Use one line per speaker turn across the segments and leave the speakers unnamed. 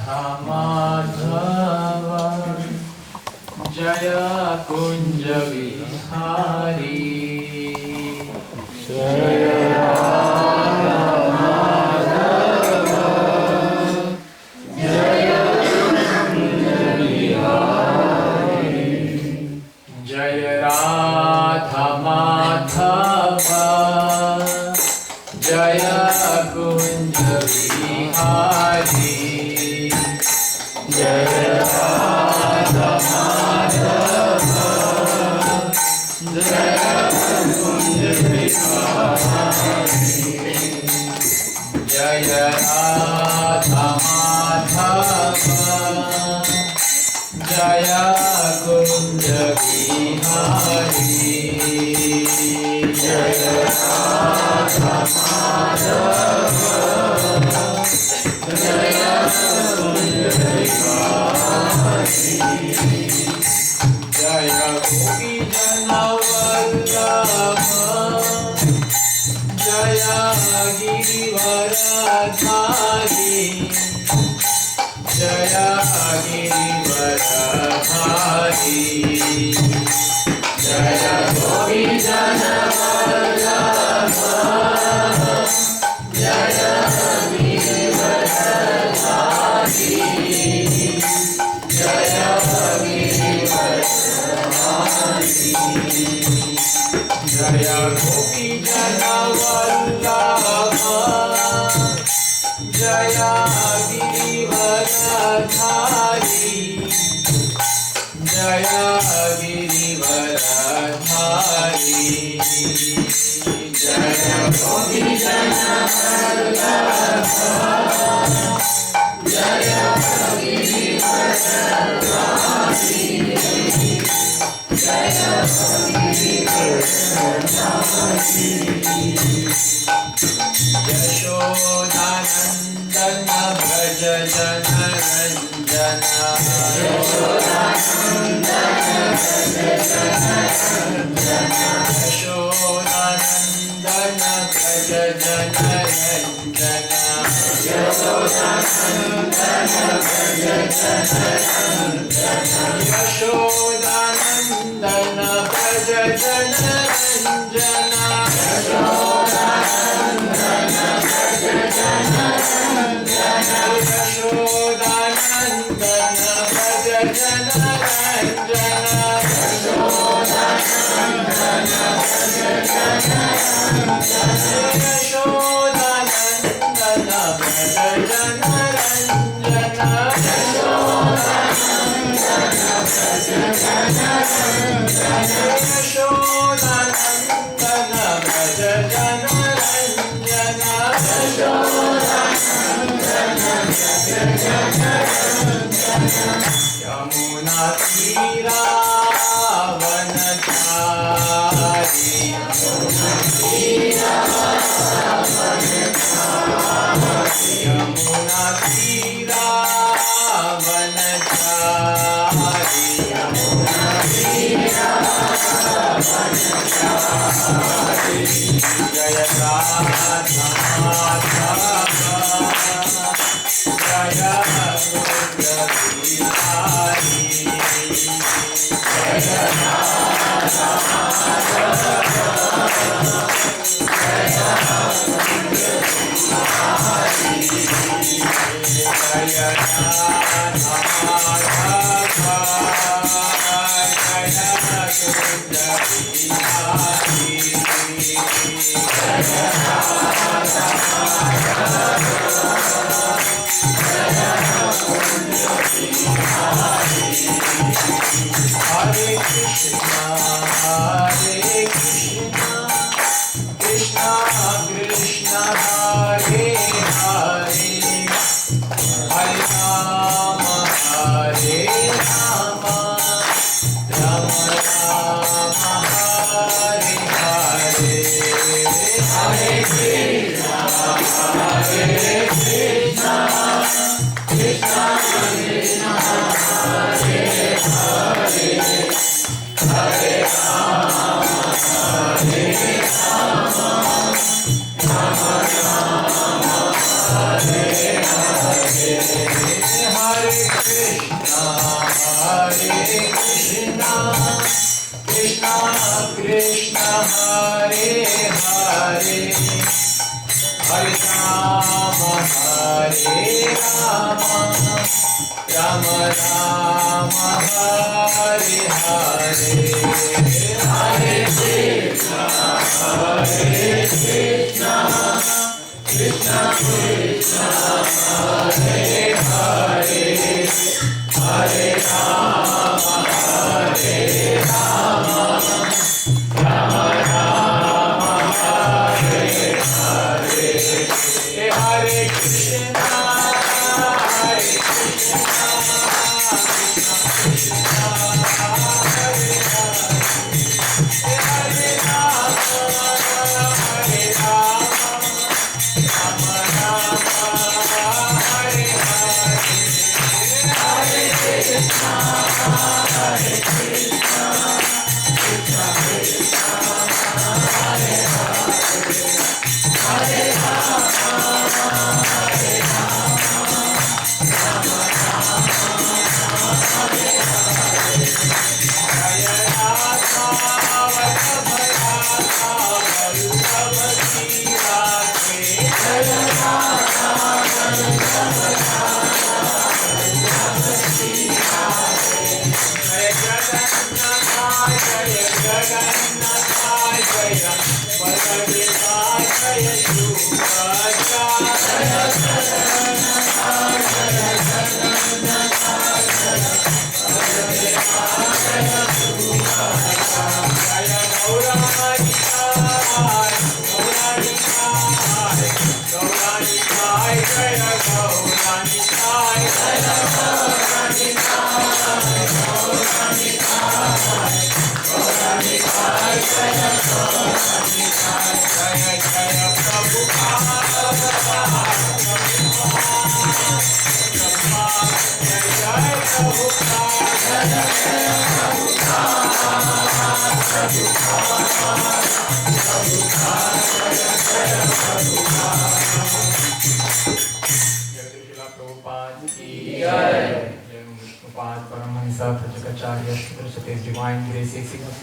Madhava Jaya Kunja Vihari Jaya Madhava Jaya Kunja Vihari Jaya Radha Madhava Jaya Kunja Vihari Jaya Radha Madhava Jaya Kunja Vihari Jaya Radha Madhava Jaya Kunja Vihari Jaya Radha Madhava Jaya Kunja Vihari Jaya Gopi Jana Vallabha Jaya Girivaradhari Jaya Girivaradhari Jaya Gopi Jana Vallabha Jaya Girivaradhari Jaya Girivaradhari Jaya Gopi Jana Vallabha Jaya Girivaradhari Jaya Girivaradhari Jaya Gopi Jana Vallabha Jaya Girivaradhari Jaya Girivaradhari Yashodanandana Braja Jana Ranjana Yashodanandana Braja Jana Ranjana Yashodanandana Braja Jana Ranjana Yashodanandana Braja Jana Ranjana Yashodanandana Braja Jana Ranjana Yashodanandana Braja Jana Ranjana Yashodanandana Braja Jana Ranjana Yashodanandana Braja Jana Ranjana Yashodanandana Braja Jana Ranjana Yashodanandana Braja Jana Ranjana Yashodanandana Braja Jana Ranjana Yashodanandana Braja Jana Ranjana Yamuna Tira Vanachari Yamuna Tira Vanachari Yamuna Tira Vanachari Yamuna Tira Vanachari Jaya Radha Madhava Jaya Kunja Vihari Jaya Radha Madhava Jaya Kunja Vihari Jaya Radha Madhava Jaya Kunja Vihari Jaya Radha Hare Krishna, Hare Krishna, Krishna Krishna, Hare Hare, Hare Rama, Hare Rama, Rama Rama, Hare Hare, Hare Krishna, Hare Krishna, Krishna Krishna, Hare Hare, Hare Rama, Hare Rama, Rama Rama, Hare Hare. Krishna Krishna Hare Hare Hare Rama Rama Rama Hare Hare Hare Krishna Krishna Krishna Hare Hare Hare Rama Rama Rama Hare Hare Hare Krishna Krishna Hare Hare Rama Hare Divine Grace,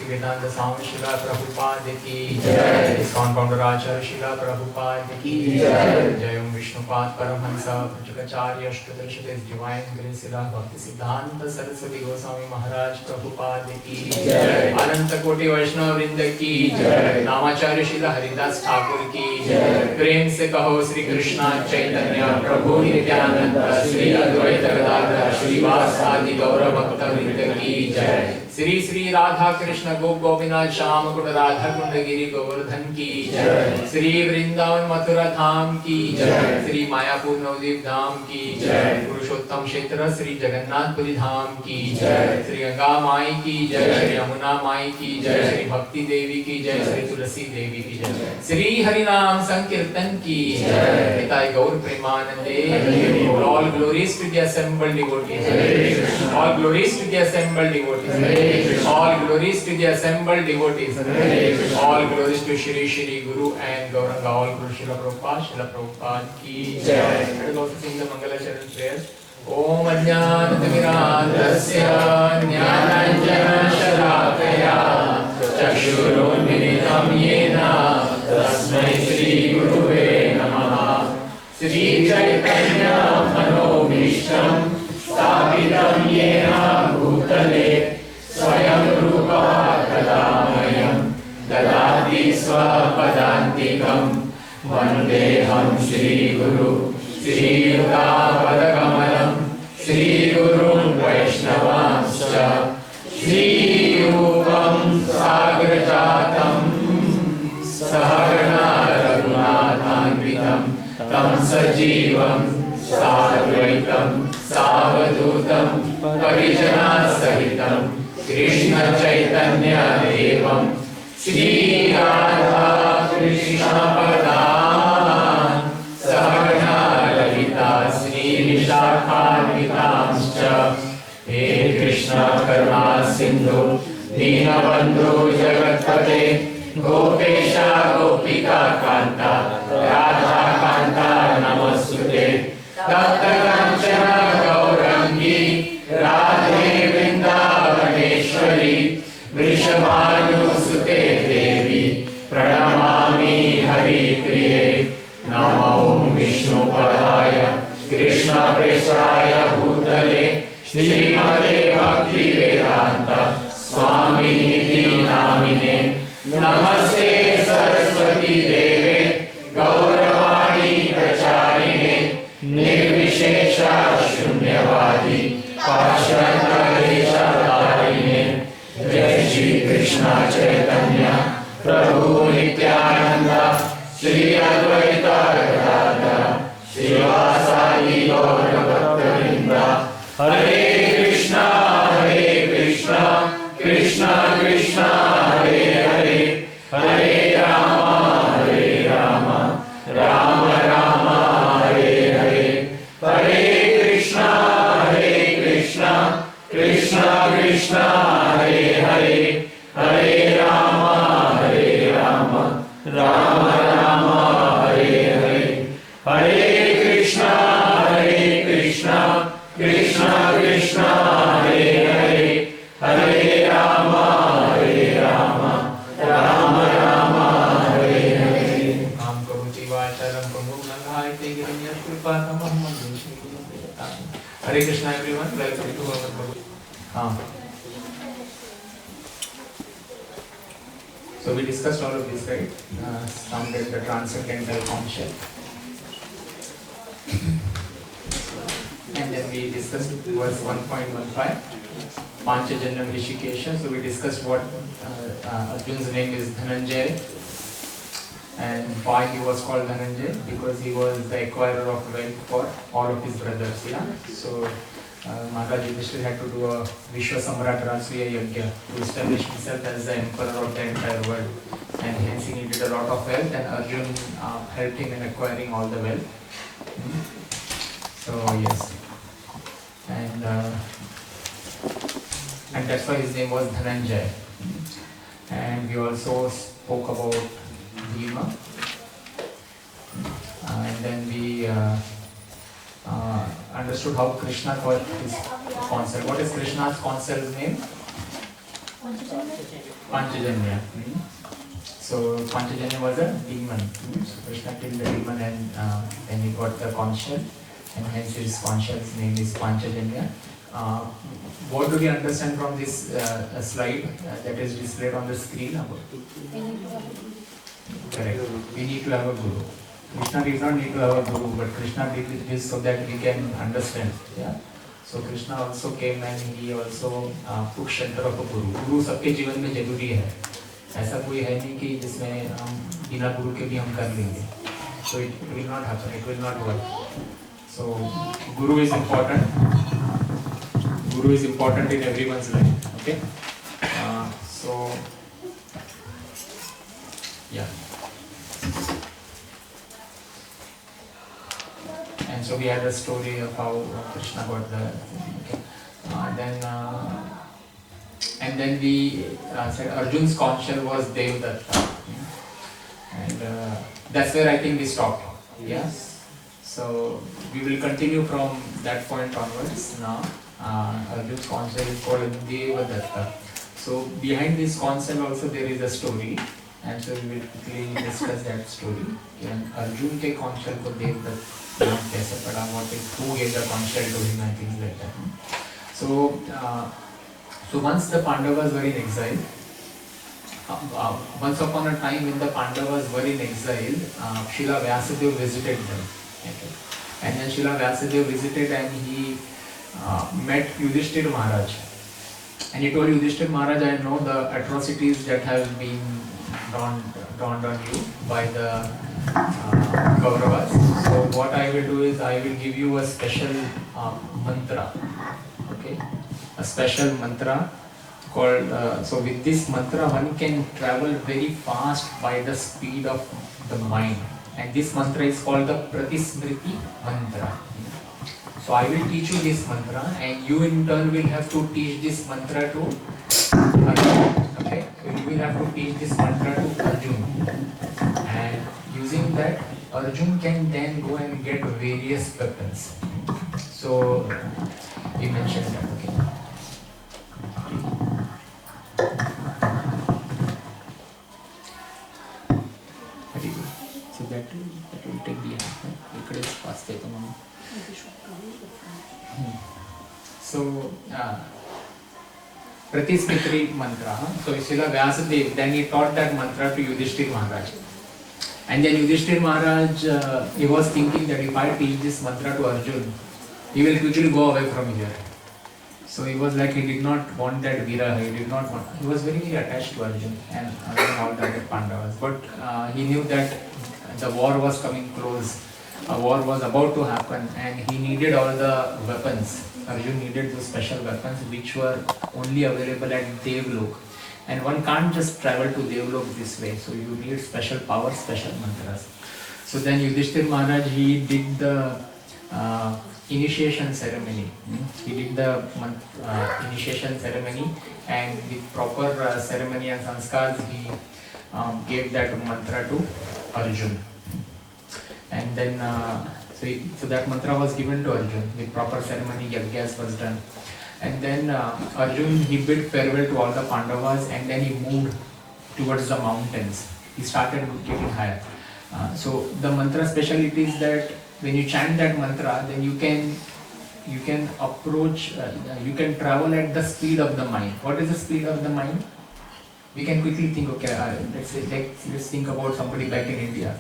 Vedanta Swami Srila Prabhupada ki Jai. ISKCON Founder Acharya Srila Prabhupada ki Jai. Jai Vishnupad Paramahansa Prachakacharya Ashtadarshades Divine Grace Srila Bhakti Siddhanta Saraswati Goswami Maharaj Prabhupada ki Jai. Ananta Koti Vaishnava Vrinda ki Jai. Namacharya Srila Haridas Thakur ki Jai. प्रेम से कहो श्री कृष्णा चैतन्य प्रभु नित्यानंद श्री अद्वैत गदाधर श्रीवास आदि गौर भक्त वृंद की जय। श्री श्री राधा कृष्ण गोप गोपीनाथ श्याम कुंड राधा कुंड गिरी गोवर्धन की जय। श्री वृंदावन मथुरा धाम की जय। श्री मायापुर नवदीप धाम की जय। पुरुषोत्तम क्षेत्र श्री जगन्नाथपुरी धाम की जय। श्री गंगा माई की जय। श्री यमुना माई की जय। श्री भक्ति देवी की जय। श्री तुलसी देवी की जय। श्री हरिनाम संकीर्तन की जय। पिताई गौर प्रेमानंदे। All glories to the assembled devotees. All glories to the assembled devotees. All glories to the assembled devotees. All glories to Shri Shri Guru and Gauranga. All Guru Srila Prabhupada ki jai. Let us also sing the Mangala Charan prayers. Om Ajnanatirandasya Jnananjana Shalakaya Chakshurunmilitam Yena Tasmai Shri Guruve Namaha. Shri Chaitanya Manobhishtam Sthapitam Yena Bhutale Swayam Rupa Kadamayam Dadati Swapadantikam Vandeham Shri Guru Shri Padakamalam Shri Guru Vaishnavanscha Shri Rupam Sagrajatam Saharana Raghunathanvitam Tam Sajivam Sadvaitam Savadutam Parijana Sahitam Krishna Chaitanya Devam Shri Radha Krishna Padan Saharana Lalita Shri Vishakhanvitamscha He Krishna Karma Sindhu Dinabandhu Jagatpate Gopesha Gopika Kanta Radha Kanta Namastute Tapta Kanchana प्रेषाय भूतले श्रीमते भक्तिवेदांत स्वामिनिधि नामिने नमस्ते सरस्वती देवे गौरवाणी प्रचारिणे निर्विशेषा शून्यवादी पाषाणदेशधारिणे जय श्री कृष्ण चैतन्य प्रभु नित्यानंद श्री अद्वैत गदाधर श्रीवासादि गौर भक्तवृंद हरे कृष्णा कृष्ण कृष्ण हरे हरे हरे राम राम राम हरे हरे हरे कृष्ण कृष्ण कृष्ण हरे हरे हरे राम राम राम हरे हरे हरे कृष्ण कृष्ण कृष्ण हरे हरे हरे राम राम राम हरे हरे काम करोति वाचालं प्रमुखं हायते गिरण्य कृपातमं वन्दे श्रीगुरुदेवतां Hare Krishna everyone welcome to Bhagavad Gita. So we discussed all of this, right? Some get the transcendental conscious. And then we discussed verse 1.15, Panchajanya Rishikesha. So we discussed what Arjun's name is Dhananjay, and why he was called Dhananjay, because he was the acquirer of wealth for all of his brothers. Yeah. So Maharaj Yudhishthira had to do a Vishwa Samrat Rasuya Yajna to establish himself as the emperor of the entire world, and hence he needed a lot of wealth, and Arjun helped him in acquiring all the wealth. So yes, and that's why his name was Dhananjay. And we also spoke about Bhima, and then we understood how Krishna got his concept. What is Krishna's concept's name? Panchajanya. So Panchajanya was a demon. So Krishna killed the demon, and then he got the conscience, and hence his conscience name is Panchajanya. What do we understand from this slide that is displayed on the screen? Correct. We need to have a guru. Krishna did not need to have a guru, but Krishna did this so that we can understand. Yeah. So Krishna also came and he also took shelter of a guru. Guru सबके जीवन में जरूरी है. ऐसा कोई है नहीं कि जिसमें हम बिना गुरु के भी हम कर लेंगे. So it will not happen. It will not work. So guru is important. Guru is important in everyone's life. Okay. So yeah. And so we had a story of how Krishna got the. Okay. And then we said Arjun's conscience was Devdatta, and that's where I think we stopped. Yes. So we will continue from that point onwards. Now Arjun's conscience is called Devdatta. So behind this concept also there is a story, and so we will quickly discuss that story. And Arjun के conscience को Devdatta कैसे पड़ा, who gave the conscience to him and things like that. So once the Pandavas were in exile, once upon a time when the Pandavas were in exile, Srila Vyasadeva visited them. Okay. And then Srila Vyasadeva visited and he met Yudhishthira Maharaj. And he told Yudhishthira Maharaj, I know the atrocities that have been dawned on you by the Kauravas. So what I will do is I will give you a special mantra. Okay. A special mantra called, so with this mantra one can travel very fast by the speed of the mind, and this mantra is called the Pratismriti mantra. So I will teach you this mantra, and you in turn will have to teach this mantra to Arjun. Okay, so you will have to teach this mantra to Arjun, and using that Arjun can then go and get various weapons. So he mentioned that. Okay. So that will take the answer. So, Pratismitri mantra. So, Srila Vyasadeva, then he taught that mantra to Yudhishthira Maharaj. And then Yudhishthira Maharaj, he was thinking that if I teach this mantra to Arjun, he will quickly go away from here. So he was like, he did not want that Vira, he was very, very attached to Arjun and all the other Pandavas. But he knew that the war was coming close, a war was about to happen, and he needed all the weapons. Arjun needed those special weapons which were only available at Devlok. And one can't just travel to Devlok this way, so you need special powers, special mantras. So then Yudhishthira Maharaj, he did the initiation ceremony. He did the initiation ceremony, and with proper ceremony and sanskars, he gave that mantra to Arjun. And then, so that mantra was given to Arjun. With proper ceremony, yajnas was done. And then Arjun, he bid farewell to all the Pandavas, and then he moved towards the mountains. He started getting higher. So the mantra speciality is that when you chant that mantra, then you can approach, you can travel at the speed of the mind. What is the speed of the mind? We can quickly think, okay, let's think about somebody back in India,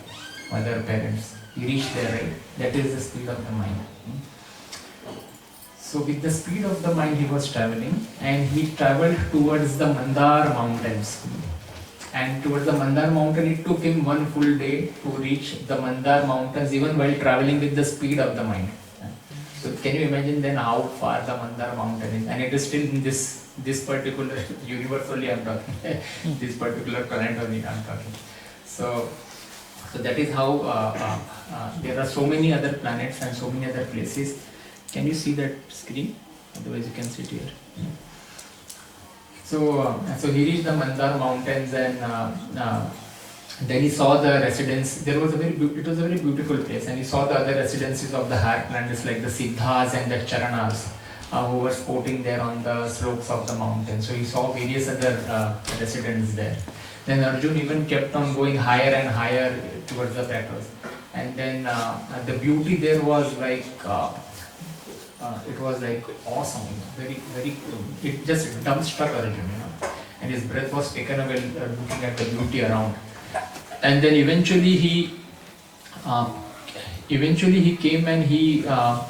mother, parents. You reach there, right? That is the speed of the mind. So with the speed of the mind he was traveling, and he traveled towards the Mandar mountains. And towards the Mandar mountain, it took him 1 full day to reach the Mandar mountains, even while traveling with the speed of the mind. So can you imagine then how far the Mandar mountain is? And it is still in this particular universe only I'm talking, this particular planet only I'm talking. So that is how there are so many other planets and so many other places. Can you see that screen? Otherwise you can sit here. So he reached the Mandar mountains, and then he saw the residence. It was a very beautiful place, and he saw the other residences of the higher planets like the Siddhas and the Charanas who were sporting there on the slopes of the mountain. So he saw various other residents there. Then Arjun even kept on going higher and higher towards the plateaus, and then the beauty there was like. It was like awesome, very, very. It just dumbstruck Arjun, and his breath was taken away looking at the beauty around. And then eventually he came and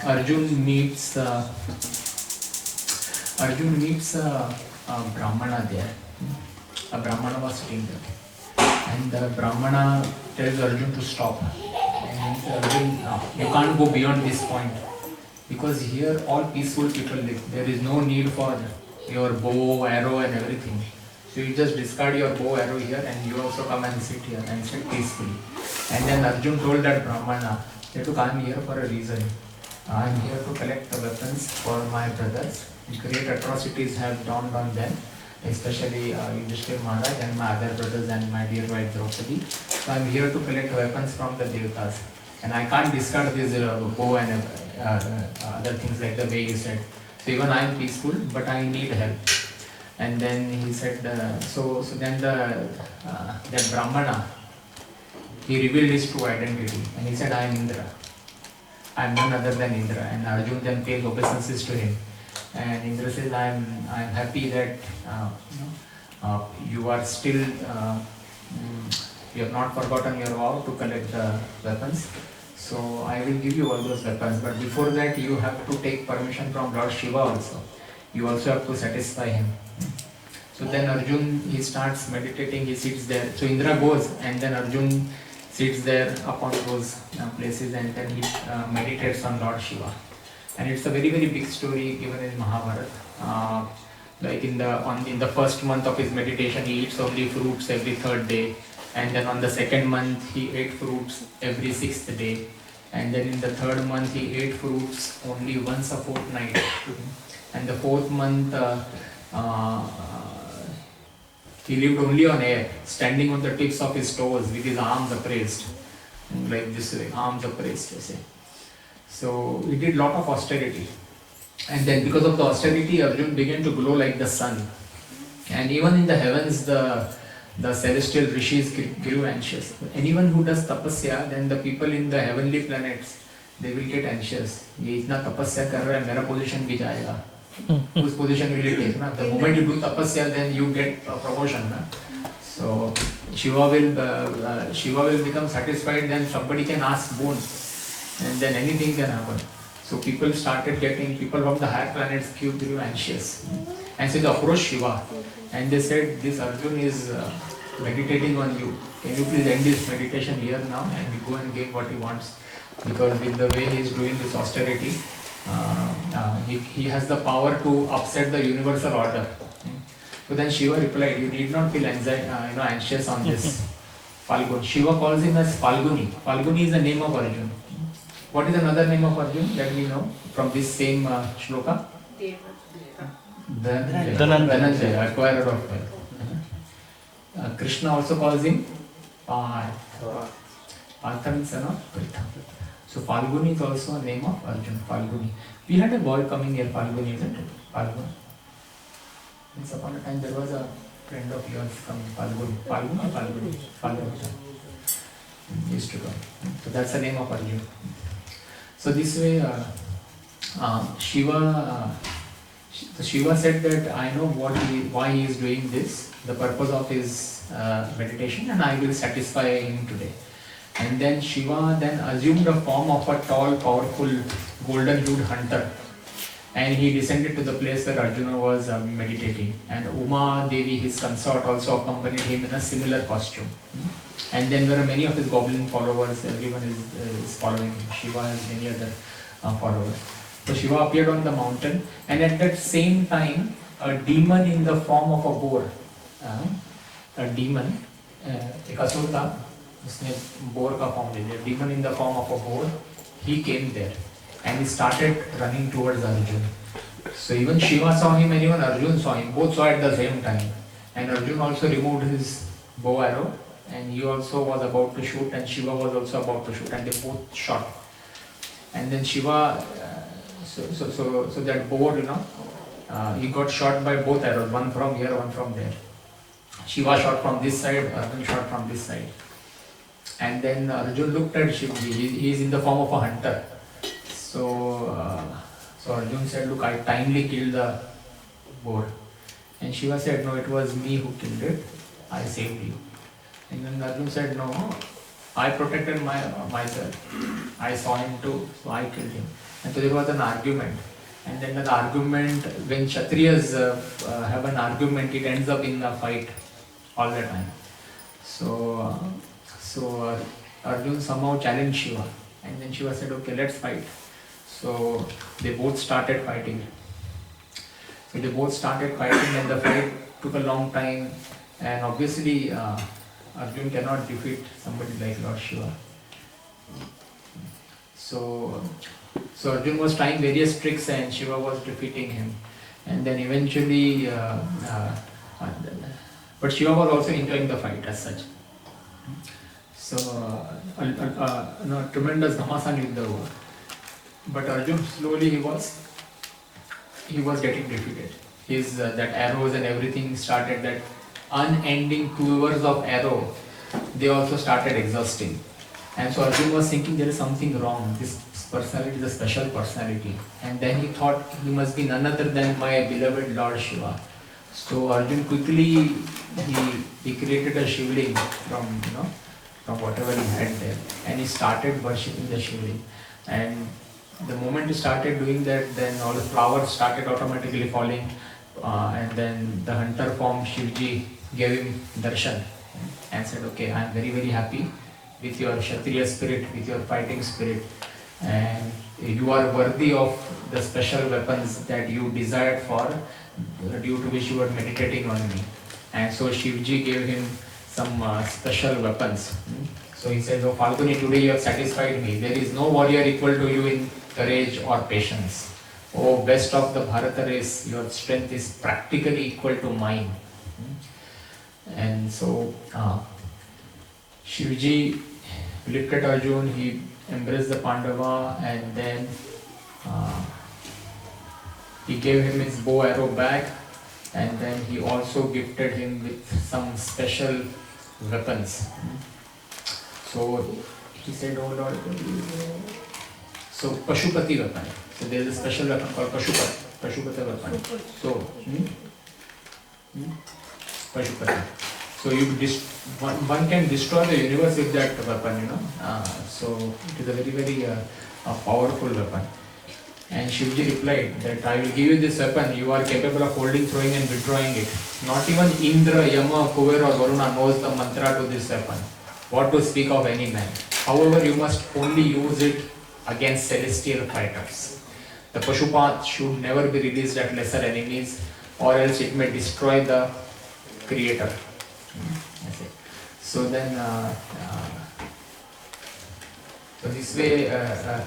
Arjun meets a Brahmana there. A Brahmana was sitting there, and the Brahmana tells Arjun to stop. And he says, Arjun, you can't go beyond this point. Because here all peaceful people live. There is no need for your bow, arrow and everything. So you just discard your bow, arrow here, and you also come and sit here and sit peacefully. And then Arjun told that Brahmana, look, I am here for a reason. I am here to collect the weapons for my brothers. Great atrocities have dawned on them, especially Yudhishthira Maharaj and my other brothers and my dear wife Draupadi. So I am here to collect weapons from the Devatas. And I can't discard this bow and other things like the way you said. So even I am peaceful, but I need help. And then he said, so then that Brahmana, he revealed his true identity. And he said, I am Indra. I am none other than Indra. And Arjun then pays obeisances to him. And Indra says, I am happy that you are still, you have not forgotten your vow to collect the weapons. So I will give you all those weapons, but before that you have to take permission from Lord Shiva also. You also have to satisfy him. So then Arjun, he starts meditating, he sits there. So Indra goes, and then Arjun sits there upon those places, and then he meditates on Lord Shiva. And it's a very, very big story given in Mahabharata. Like in the first month of his meditation, he eats only fruits every 3rd day. And then on the 2nd month, he ate fruits every 6th day. And then in the 3rd month, he ate fruits only once a fortnight. And the 4th month, he lived only on air, standing on the tips of his toes with his arms upraised. Like this way, arms upraised, you say. So he did lot of austerity. And then because of the austerity, Arjun began to glow like the sun. And even in the heavens, the celestial rishis grew anxious. Anyone who does tapasya, then the people in the heavenly planets, they will get anxious. ये इतना तपस्या कर रहा है, मेरा position भी जाएगा. whose position will you take? Na? The moment you do tapasya, then you get a promotion. Na? So Shiva will become satisfied, then somebody can ask boon, and then anything can happen. So people from the higher planets grew anxious. And so they approached Shiva and they said, this Arjun is meditating on you. Can you please end his meditation here now and we go and give what he wants? Because with the way he is doing this austerity, he has the power to upset the universal order. So then Shiva replied, you need not feel anxious on this. Falgun. Shiva calls him as Falguni. Falguni is the name of Arjun. What is another name of Arjun that we know from this same shloka? Dhananjaya, acquirer of wealth. Krishna also calls him Pārtha. Pārtha means son of Pritha. So Falguni is also a name of Arjun. Falguni. We had a boy coming here, Falguni, isn't it? Falguni. Once upon a time there was a friend of yours coming, Falguni. Falguni or Falguni? Falguni. He used to come. So that's the name of Arjun. So this way, Shiva said that I know why he is doing this, the purpose of his meditation, and I will satisfy him today. And then Shiva then assumed the form of a tall, powerful, golden-hued hunter, and he descended to the place where Arjuna was meditating. And Uma Devi, his consort, also accompanied him in a similar costume. And then there are many of his goblin followers, everyone is following him. Shiva has many other followers. So Shiva appeared on the mountain, and at that same time, a demon in the form of a boar, एक असुर था, उसने boar का form ले लिया, demon in the form of a boar, he came there, and he started running towards Arjun. So even Shiva saw him and even Arjun saw him, both saw at the same time. And Arjun also removed his bow arrow, and he also was about to shoot, and Shiva was also about to shoot, and they both shot. And then Shiva, so that boar, he got shot by both arrows, one from here, one from there. Shiva shot from this side, Arjun shot from this side. And then Arjun looked at Shivji, he is in the form of a hunter. So Arjun said, look, I timely killed the boar. And Shiva said, no, it was me who killed it, I saved you. And then Arjun said, no, I protected myself. I saw him too, so I killed him. And so there was an argument. And then the argument, when Kshatriyas have an argument, it ends up in a fight all the time. So Arjun somehow challenged Shiva. And then Shiva said, okay, let's fight. So they both started fighting. And the fight took a long time. And obviously, Arjun cannot defeat somebody like Lord Shiva. So Arjun was trying various tricks and Shiva was defeating him. And then eventually, but Shiva was also enjoying the fight as such. So, tremendous Ghamasan Yuddha was. But Arjun slowly he was getting defeated. That arrows and everything started, that unending quivers of arrow, they also started exhausting. And so Arjun was thinking there is something wrong. This personality is a special personality. And then he thought he must be none other than my beloved Lord Shiva. So Arjun quickly he created a shivling from whatever he had there, and he started worshipping the shivling. And the moment he started doing that, then all the flowers started automatically falling, and then the hunter form Shivji gave him darshan and said, okay, I am very, very happy with your Kshatriya spirit, with your fighting spirit, and you are worthy of the special weapons that you desired for, due to which you were meditating on me. And so Shivji gave him some special weapons. So he said, oh Falguni, today you have satisfied me. There is no warrior equal to you in courage or patience. Oh best of the Bharata race, your strength is practically equal to mine. And so Shivji looked at Arjun, he embraced the Pandava, and then he gave him his bow arrow back, and then he also gifted him with some special weapons. So he said, oh Lord, so Pashupati weapon. So there is a special weapon called Pashupati. Pashupata weapon. So, Pashupata. So one can destroy the universe with that weapon, so it is a very powerful weapon. And Shivji replied that I will give you this weapon, you are capable of holding, throwing and withdrawing it. Not even Indra, Yama, Kuber or Varuna knows the mantra to this weapon. What to speak of any man. However, you must only use it against celestial fighters. The Pashupat should never be released at lesser enemies, or else it may destroy the creator. So then, so this way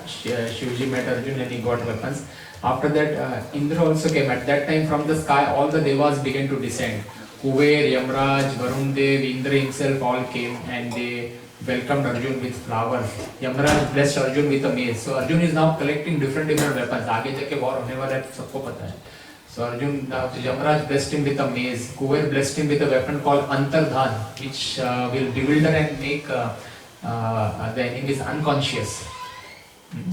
Shivji met Arjuna and he got weapons. After that, Indra also came. At that time, from the sky, all the devas began to descend. Kuber, Yamraj, Varun Dev, Indra himself all came and they welcomed Arjuna with flowers. Yamraj blessed Arjuna with a mace. So Arjuna is now collecting different weapons. आगे जाके war होने वाला है, सबको पता है. So Arjuna, Yamraj blessed him with a mace. Kuber blessed him with a weapon called Antardhan, which will bewilder and make the enemies unconscious.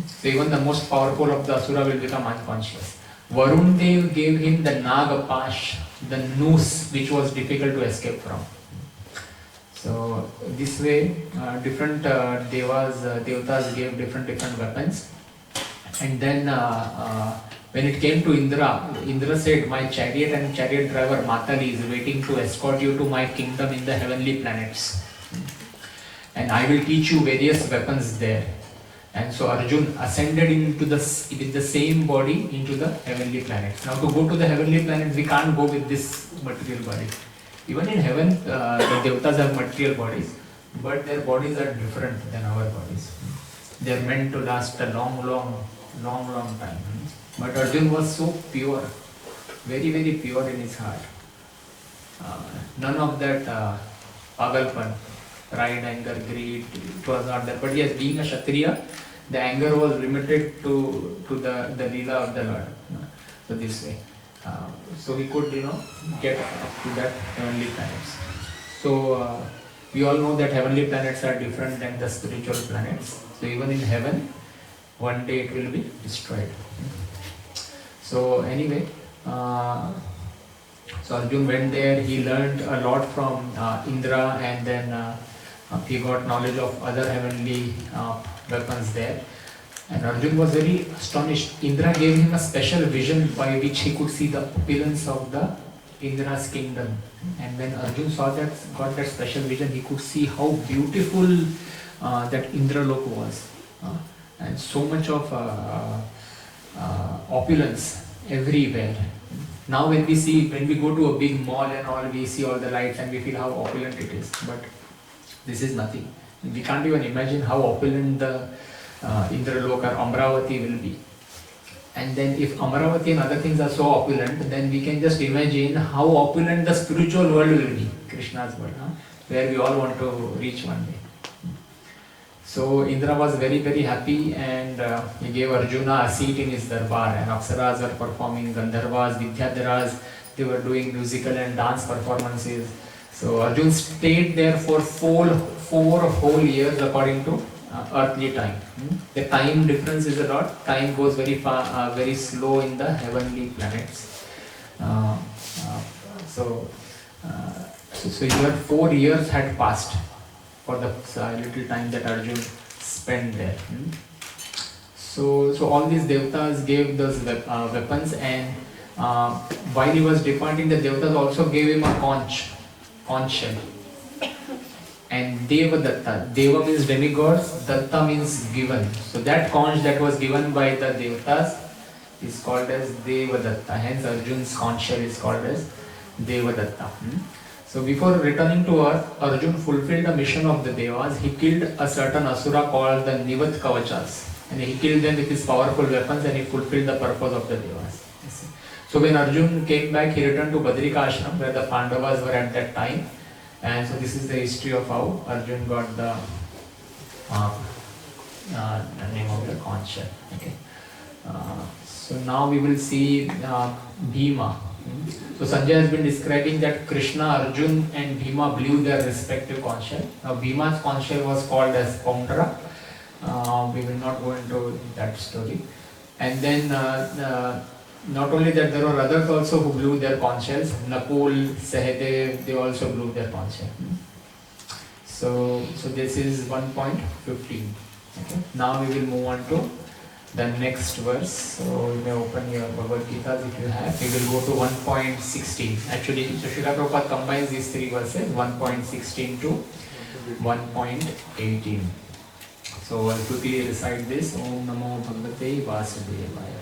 So even the most powerful of the Asura will become unconscious. Varun Dev gave him the Nagapash, the noose which was difficult to escape from. So this way different devatas gave different weapons. And then when it came to Indra said, my chariot and chariot driver Matali is waiting to escort you to my kingdom in the heavenly planets. And I will teach you various weapons there. And so Arjun ascended with the same body into the heavenly planets. Now to go to the heavenly planets, we can't go with this material body. Even in heaven, the devatas have material bodies, but their bodies are different than our bodies. They are meant to last a long time. But Arjun was so pure, very pure in his heart. None of that pagalpan, pride, anger, greed, it was not there. But yes, being a Kshatriya, the anger was limited to the Leela of the Lord. So this way. So he could, get to that heavenly planets. So we all know that heavenly planets are different than the spiritual planets. So even in heaven, one day it will be destroyed. So anyway, so Arjun went there, he learned a lot from Indra, and then he got knowledge of other heavenly weapons there. And Arjun was very astonished. Indra gave him a special vision by which he could see the opulence of the Indra's kingdom. And when Arjun got that special vision, he could see how beautiful that Indralok was. And so much of opulence everywhere. Now when we go to a big mall and all, we see all the lights and we feel how opulent it is. But this is nothing. We can't even imagine how opulent the Indralok or Amravati will be. And then if Amravati and other things are so opulent, then we can just imagine how opulent the spiritual world will be, Krishna's world, where we all want to reach one day. So Indra was very happy, and he gave Arjuna a seat in his darbar, and Apsaras were performing, Gandharvas, Vidyadharas, they were doing musical and dance performances. So Arjuna stayed there for four whole years according to earthly time. The time difference is a lot. Time goes very slow in the heavenly planets. So your 4 years had passed for the little time that Arjun spent there. So all these devatas gave those weapons, and while he was departing, the devatas also gave him a conch shell. And Devadatta, Deva means demigods, Datta means given. So that conch that was given by the devatas is called as Devadatta. Hence Arjun's conch shell is called as Devadatta. So before returning to earth, Arjun fulfilled the mission of the devas. He killed a certain asura called the Nivat Kavachas. And he killed them with his powerful weapons, and he fulfilled the purpose of the devas. So when Arjun came back, he returned to Badrika Ashram, where the Pandavas were at that time. And so this is the history of how Arjun got the name of the conch shell. Okay. So now we will see Bhima. So Sanjay has been describing that Krishna, Arjun and Bhima blew their respective conch shell. Now Bhima's conch shell was called as Paundra. We will not go into that story. And then not only that, there were others also who blew their conch shells. Nakul, Sahadev, they also blew their conch shell. So this is 1.15. Okay. Now we will move on to the next verse. So you may open your Bhagavad Gita if you have. We will go to 1.16. Actually, so Srila Prabhupada combines these three verses, 1.16 to 1.18. So I'll quickly recite this. Om Namo Bhagavate Vasudevaya.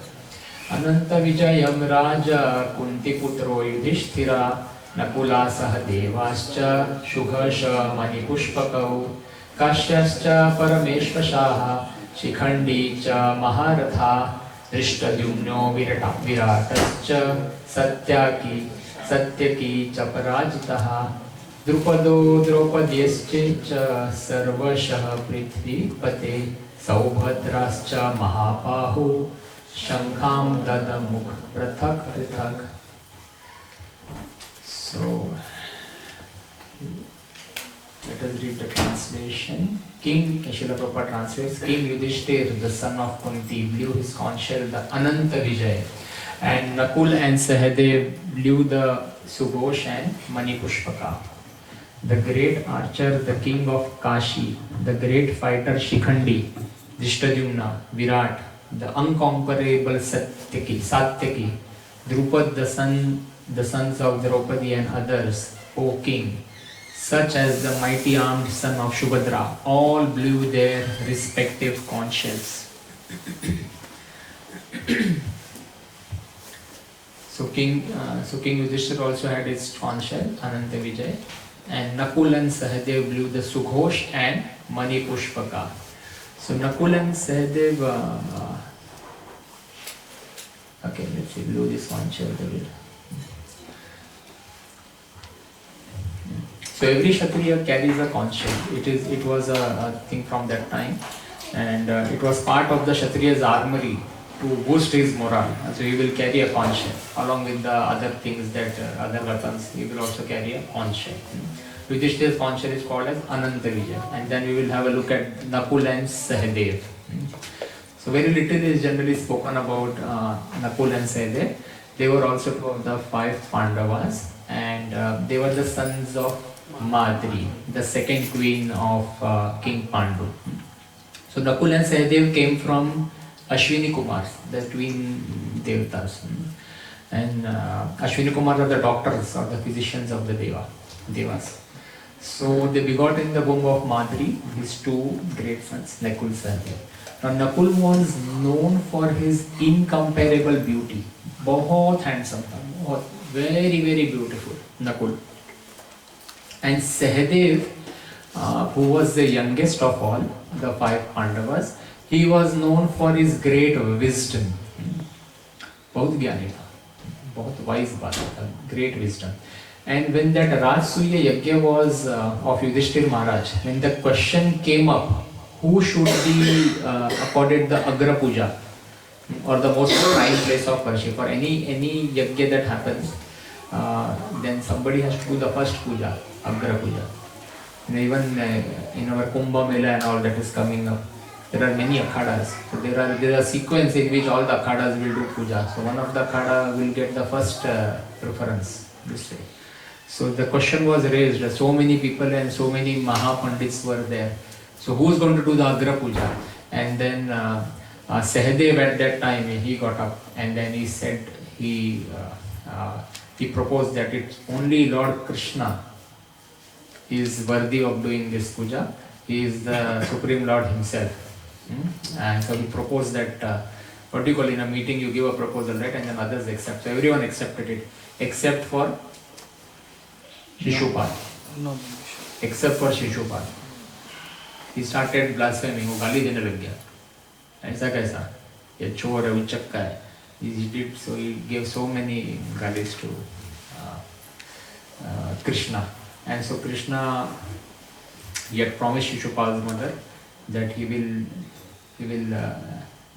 Ananta Vijayam Raja Kunti Putro Yudhishthira Nakula Sahadevascha Shughasha Manipushpakau Kashyascha Parameshvashaha Shikhandi cha Maharatha Drishtadyumno Viratascha Satyaki cha Parajitaha Drupado Draupadyascha Sarvashah Prithvipate Saubhadrascha Mahapahu Shankham Dadamukh Prathak Prithak. So let us read the translation. King, Srila Prabhupada translates, King Yudhishthir, the son of Kunti, blew his conch shell, the Ananta Vijay, and Nakul and Sahadev blew the Sughosh and Manipushpaka. The great archer, the king of Kashi, the great fighter Shikhandi, Drishtadyumna, Virat, the incomparable Satyaki, Drupad, the sons of Draupadi and others, O king, such as the mighty armed son of Shubhadra, all blew their respective conch shells. So King Yudhishthira also had his conch shell, Ananta Vijay, and Nakul and Sahadev blew the Sughosh and Manipushpaka. So Nakul and Sahadev, okay, let's see, blew this conch shell. So every Kshatriya carries a conch shell. It was a thing from that time, and it was part of the Kshatriya's armory to boost his morale. So he will carry a conch shell along with the other things that other weapons. He will also carry a conch shell. Yudhishthira's conch shell is called as Ananta Vijay, and then we will have a look at Nakul and Sahadev. So very little is generally spoken about Nakul and Sahadev. They were also two of the 5 Pandavas, and they were the sons of Madri, the second queen of King Pandu. So Nakul and Sahadev came from Ashwini Kumars, the twin devatas. And Ashwini Kumars are the doctors or the physicians of the devas. So they begot in the womb of Madri his 2 great sons, Nakul Sahadev. Now Nakul was known for his incomparable beauty. बहुत handsome, very very beautiful, Nakul. And Sahadev, who was the youngest of all the 5 Pandavas, he was known for his great wisdom. बहुत ज्ञानी था, बहुत wise बात था, great wisdom. And when that Rajsuya Yajna was of Yudhishthir Maharaj, when the question came up, who should be accorded the Agra Puja or the most prime place of worship, for any Yajna that happens, then somebody has to do the first puja, Agra Puja. And even in our Kumbh Mela and all that is coming up, there are many akhadas. So there are sequence in which all the akhadas will do puja. So one of the akhada will get the first preference this way. So the question was raised, so many people and so many Mahapandits were there. So who's going to do the Agra Puja? And then Sahadev at that time, he got up and then he said, he proposed that it's only Lord Krishna is worthy of doing this puja. He is the Supreme Lord himself. And so he proposed that, what do you call, in a meeting you give a proposal, right? And then others accept. So everyone accepted it, except for Shishupal.
No.
Except for Shishupal. He started blaspheming, वो गाली देने लग गया. ऐसा कैसा? ये चोर है, उच्चक्का है. He gave so many galis to Krishna. And so Krishna, he had promised Shishupal's mother that he will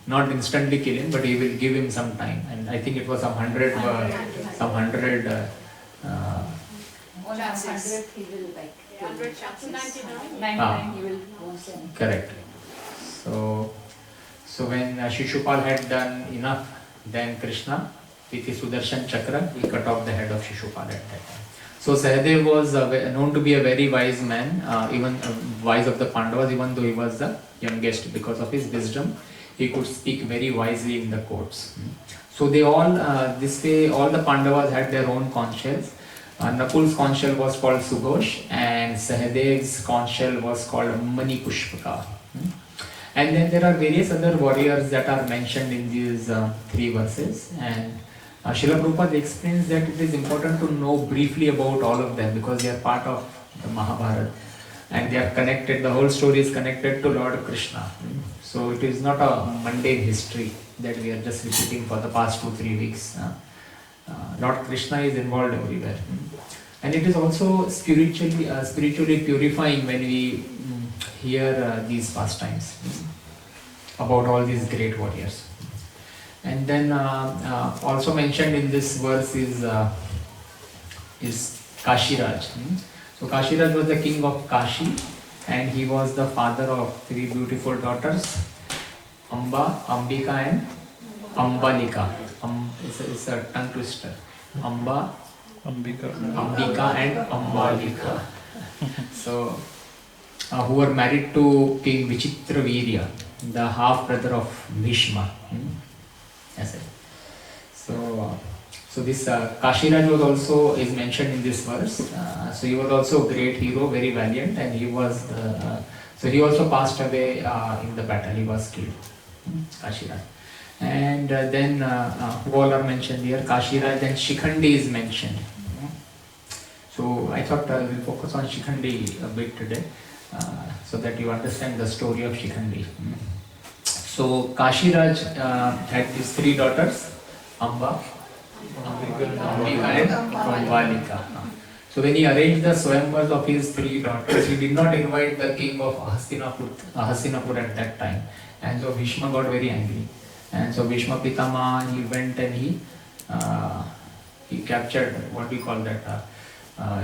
not instantly kill him, but he will give him some time. And I think it was some 100
100 he will like
100 chapters, 99.
99 he will
correct. So when Shishupal had done enough, then Krishna with his Sudarshan Chakra, he cut off the head of Shishupal at that time. So Sahadev was known to be a very wise man, even wise of the Pandavas, even though he was the youngest. Because of his wisdom, he could speak very wisely in the courts. So they all, this way, all the Pandavas had their own conch shells. Nakul's conch shell was called Sughosh, and Sahadev's conch shell was called Mani Pushpaka. And then there are various other warriors that are mentioned in these 3 verses. And Srila Prabhupada explains that it is important to know briefly about all of them because they are part of the Mahabharata and they are connected, the whole story is connected to Lord Krishna. So it is not a mundane history that we are just repeating for the past 2-3 weeks. Lord Krishna is involved everywhere. And it is also spiritually purifying when we hear these pastimes about all these great warriors. And then also mentioned in this verse is Kashiraj. So Kashiraj was the king of Kashi and he was the father of 3 beautiful daughters, Amba, Ambika and Ambalika. It's a tongue twister. Amba, Ambika and Ambalika. So who were married to King Vichitravirya, the half brother of Bhishma. Yes, so this Kashiraj was also is mentioned in this verse. So he was also a great hero, very valiant, and he was so he also passed away in the battle. He was killed, Kashiraj. And then who all are mentioned here? Kashiraj and Shikhandi is mentioned. So I thought we'll focus on Shikhandi a bit today, so that you understand the story of Shikhandi. So Kashiraj had his 3 daughters, Amba, Ambika and Ambalika. So when he arranged the Swayamvars of his 3 daughters, he did not invite the king of Hastinapur at that time. And so Bhishma got very angry. And so Bhishma Pitama, he went and he captured, what do you call that?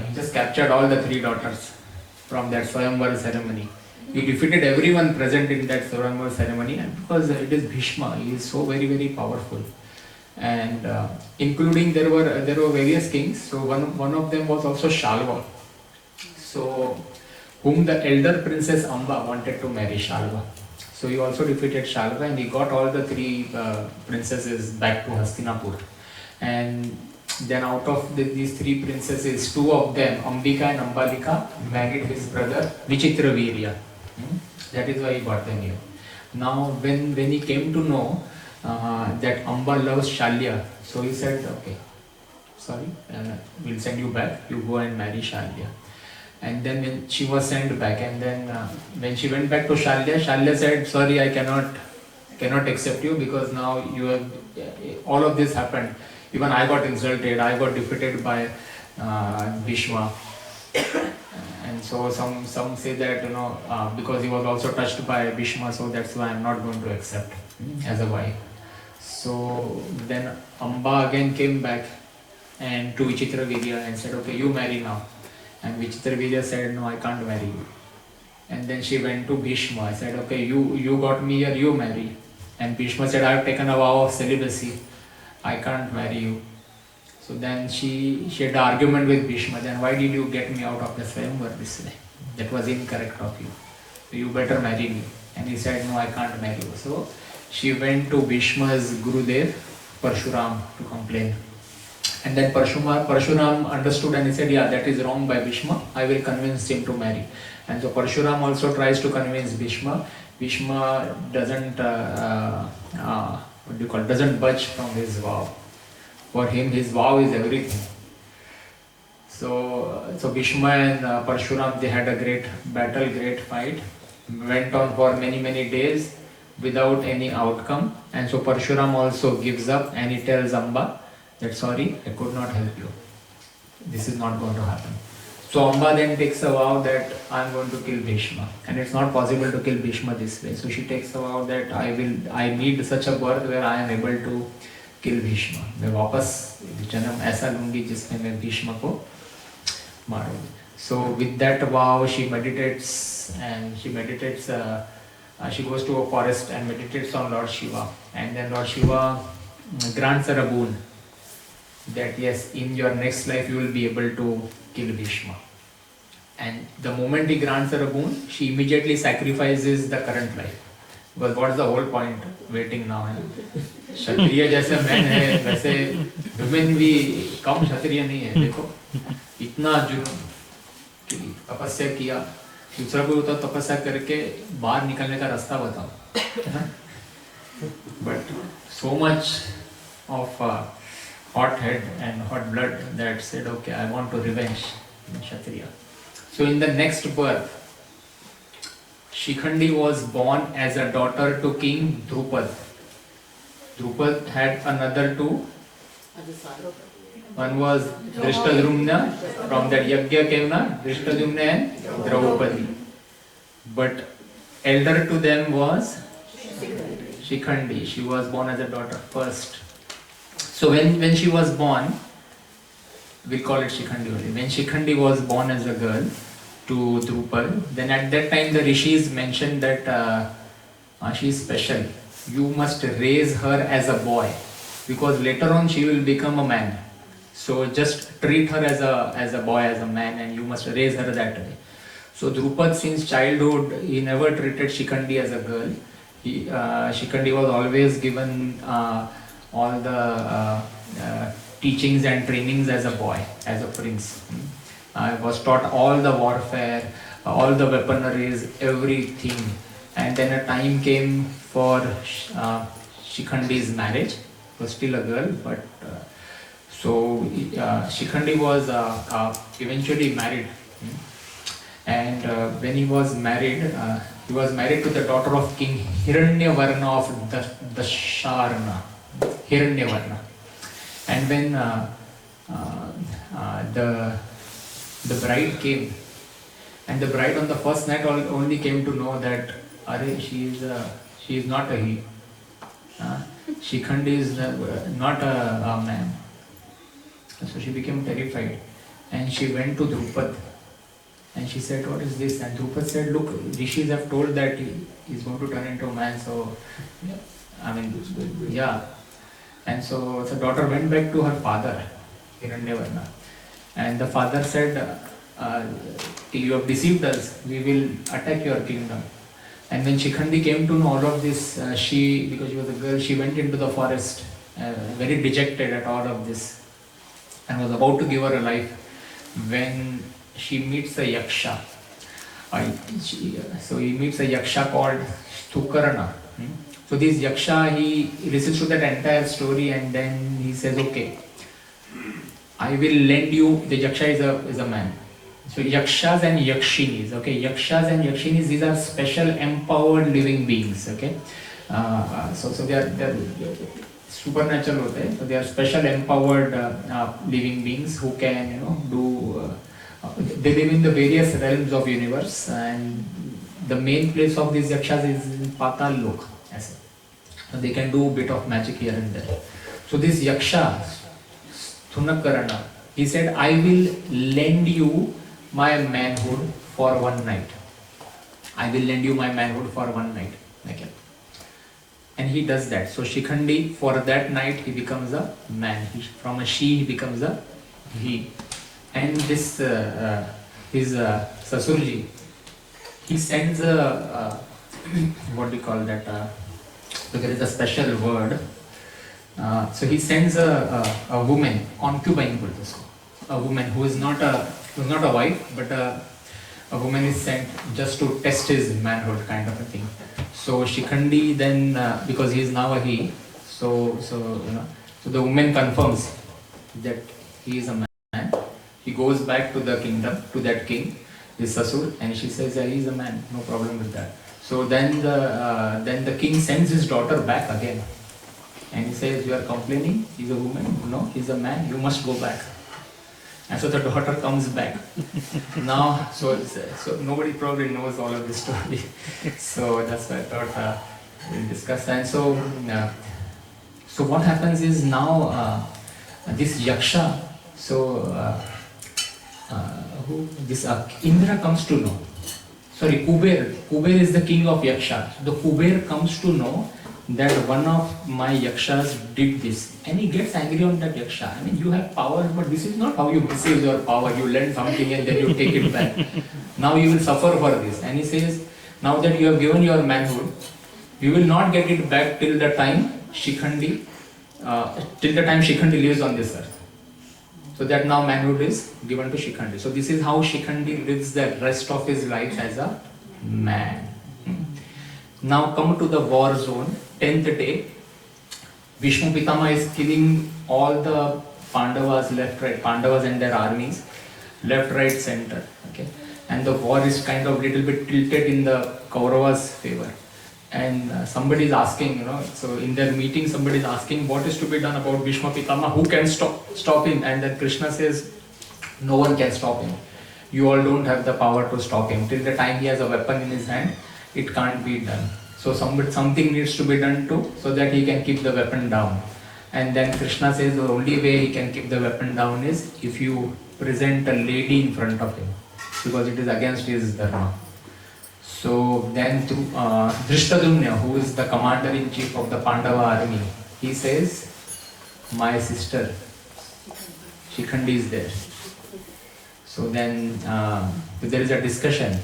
He just captured all the 3 daughters from that Swayamvar ceremony. He defeated everyone present in that Swayamvar ceremony, and because it is Bhishma, he is so very, very powerful. And including there were various kings. So one of them was also Shalva. So whom the elder princess Amba wanted to marry, Shalva. So he also defeated Shalva and he got all the 3 princesses back to Hastinapur. And then out of these 3 princesses, 2 of them, Ambika and Ambalika, married his brother Vichitravirya. That is why he got them here. Now when he came to know that Amba loves Shalya, so he said, okay, sorry, we'll send you back, you go and marry Shalya. And then when she was sent back, and then when she went back to Shalya, Shalya said, sorry, I cannot accept you because now you have, all of this happened. Even I got insulted, I got defeated by Bhishma. And so some say that, because he was also touched by Bhishma, so that's why I'm not going to accept as a wife. So then Amba again came back and to Vichitravirya and said, okay, you marry now. And Vichitravirya said, no, I can't marry you. And then she went to Bhishma. I said, okay, you got me here, you marry. And Bhishma said, I have taken a vow of celibacy. I can't marry you. So then she had an argument with Bhishma. Then why did you get me out of the Swayamvar this way? That was incorrect of you. So you better marry me. And he said, no, I can't marry you. So she went to Bhishma's Gurudev, Parshuram, to complain. And then Parshuram understood and he said, yeah, that is wrong by Bhishma. I will convince him to marry. And so Parshuram also tries to convince Bhishma. Bhishma doesn't, doesn't budge from his vow. For him, his vow is everything. So Bhishma and Parshuram, they had a great battle, great fight. Went on for many, many days without any outcome. And so Parshuram also gives up and he tells Amba that, sorry, I could not help you. This is not going to happen. So Amba then takes a vow that I am going to kill Bhishma. And it's not possible to kill Bhishma this way. So she takes a vow that I need such a birth where I am able to kill Bhishma. मैं वापस जन्म ऐसा लूँगी जिसमें मैं भीष्म को मारूँगी. So with that vow she meditates and she goes to a forest and meditates on Lord Shiva. And then Lord Shiva grants her a boon that yes, in your next life you will be able to kill Bhishma. And the moment he grants her a boon, she immediately sacrifices the current life. Because what's the whole point waiting now? क्षत्रिय जैसे man है वैसे women भी कम क्षत्रिय नहीं है. देखो इतना जुनून, तपस्या किया, दूसरा कोई होता तपस्या करके बाहर निकलने का रास्ता बताओ. But so much of hot head and hot blood that said, okay, I want to revenge Kshatriya. So in the next birth, Shikhandi was born as a daughter to King Drupad. Drupad had another two. One was Drishtadrumna, from that Yagya came na Drishtadrumna and Draupadi. But elder to them was Shikhandi. She was born as a daughter first. So when she was born, we call it Shikhandi only. When Shikhandi was born as a girl to Drupal, then at that time the rishis mentioned that she is special. You must raise her as a boy, because later on she will become a man. So just treat her as a boy, as a man, and you must raise her that way. So Drupad, since childhood, he never treated Shikhandi as a girl. Shikhandi was always given all the teachings and trainings as a boy, as a prince. Was taught all the warfare, all the weaponaries, everything. And then a time came for Shikhandi's marriage. She was still a girl, but so Shikhandi was eventually married. And when he was married to the daughter of King Hiranyavarna of Dasharna. Hiranyavarna. And when the bride came, and the bride on the first night only came to know that she is not a he. Shikhandi is not a man. So she became terrified, and she went to Drupad, and she said, "What is this?" And Drupad said, "Look, rishis have told that he is going to turn into a man. So, yeah." And so the daughter went back to her father, Hiranyavarna, and the father said, "You have deceived us. We will attack your kingdom." And when Shikhandi came to know all of this, because she was a girl, she went into the forest, very dejected at all of this, and was about to give her a life when she meets a yaksha. So he meets a yaksha called Stukarna. So this yaksha, he listens to that entire story, and then he says, "Okay, I will lend you." The yaksha is a man. So yakshas and yakshinis, okay, yakshas and yakshinis, these are special empowered living beings, okay. So they are supernatural होते हैं. So they are special empowered living beings who can do. They live in the various realms of universe, and the main place of these yakshas is in Patal Lok. So they can do a bit of magic here and there. So this yaksha, Thunakarana, he said, "I will lend you my manhood for one night. I will lend you my manhood for one night." Okay. And he does that. So Shikhandi, for that night, he becomes a man. From a she, he becomes a he. And this, his Sasurji, he sends what do you call that? So there is a special word. So he sends a woman, concubine, a woman who is not a wife, but a woman is sent just to test his manhood, kind of a thing. So Shikhandi then, because he is now a he, so the woman confirms that he is a man. He goes back to the kingdom, to that king, his Sasur, and she says, "Yeah, he is a man, no problem with that." So then the king sends his daughter back again, and he says, "You are complaining? He's a woman? No, he's a man. You must go back." And so the daughter comes back. Now, so nobody probably knows all of this story. So that's why I thought we'll discuss that. And so what happens is now this yaksha, Indra comes to know. Sorry, Kuber is the king of yaksha. So the Kuber comes to know that one of my yakshas did this, and he gets angry on that yaksha. I mean, you have power, but this is not how you misuse your power. You learn something and then you take it back. Now you will suffer for this. And he says, now that you have given your manhood, you will not get it back till the time Shikhandi lives on this earth. So that now manhood is given to Shikhandi. So this is how Shikhandi lives the rest of his life as a man. Now come to the war zone, 10th day. Bhishma Pitama is killing all the Pandavas left, right, Pandavas and their armies, left, right, center. Okay, and the war is kind of little bit tilted in the Kauravas' favor. And somebody is asking, so in their meeting somebody is asking what is to be done about Bhishma Pitama, who can stop him? And then Krishna says, no one can stop him. You all don't have the power to stop him. Till the time he has a weapon in his hand, it can't be done. So something needs to be done too, so that he can keep the weapon down. And then Krishna says the only way he can keep the weapon down is if you present a lady in front of him, because it is against his dharma. So then through Drishtadumna, who is the commander-in-chief of the Pandava army, he says, my sister Shikhandi is there. So then there is a discussion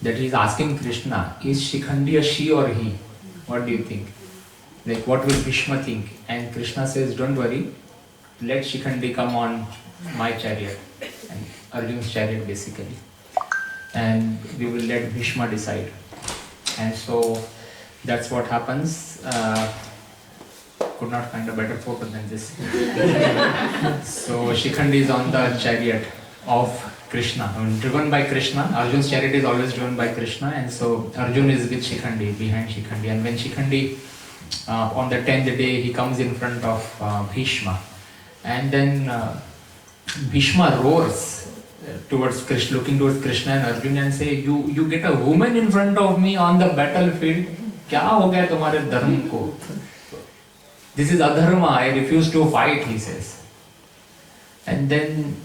that he is asking Krishna, is Shikhandi a she or he? What do you think? Like, what will Bhishma think? And Krishna says, don't worry, let Shikhandi come on my chariot, and Arjun's chariot basically. And we will let Bhishma decide. And so that's what happens. Could not find a better photo than this. So Shikhandi is on the chariot of Krishna, driven by Krishna. Arjun's chariot is always driven by Krishna, and so Arjun is with Shikhandi, behind Shikhandi. And when Shikhandi, on the 10th day, he comes in front of Bhishma, and then Bhishma roars towards Krishna, looking towards Krishna and Arjun, and say, you get a woman in front of me on the battlefield. क्या हो गया तुम्हारे धर्म को? This is adharma. I refuse to fight, he says. And then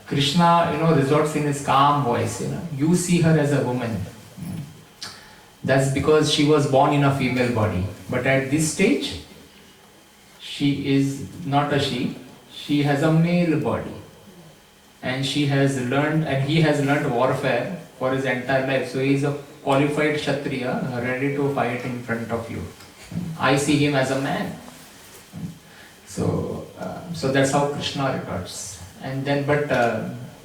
Krishna, resorts in his calm voice. You see her as a woman. That's because she was born in a female body. But at this stage, she is not a she. She has a male body. And she has learned, and he has learned warfare for his entire life. So he is a qualified Kshatriya, ready to fight in front of you. I see him as a man. So that's how Krishna regards. And then, but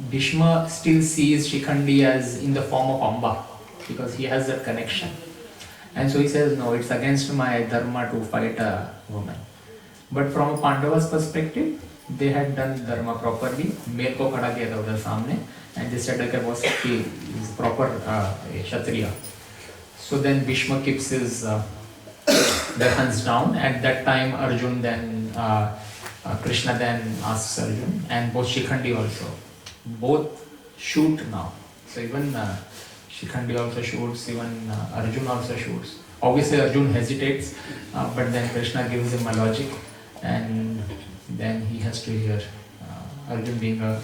Bhishma still sees Shikhandi as in the form of Amba, because he has that connection. And so he says, no, it's against my dharma to fight a woman. But from a Pandava's perspective, they had done dharma properly. Male ko khada kiya tha udhar samne, and they said that was he is proper Kshatriya. So then Bhishma keeps his weapons down. At that time, Arjun then Krishna then asks Arjun, and both Shikhandi also, both shoot now. So even Shikhandi also shoots, even Arjun also shoots. Obviously Arjun hesitates, but then Krishna gives him a logic, and then he has to hear. Arjun being an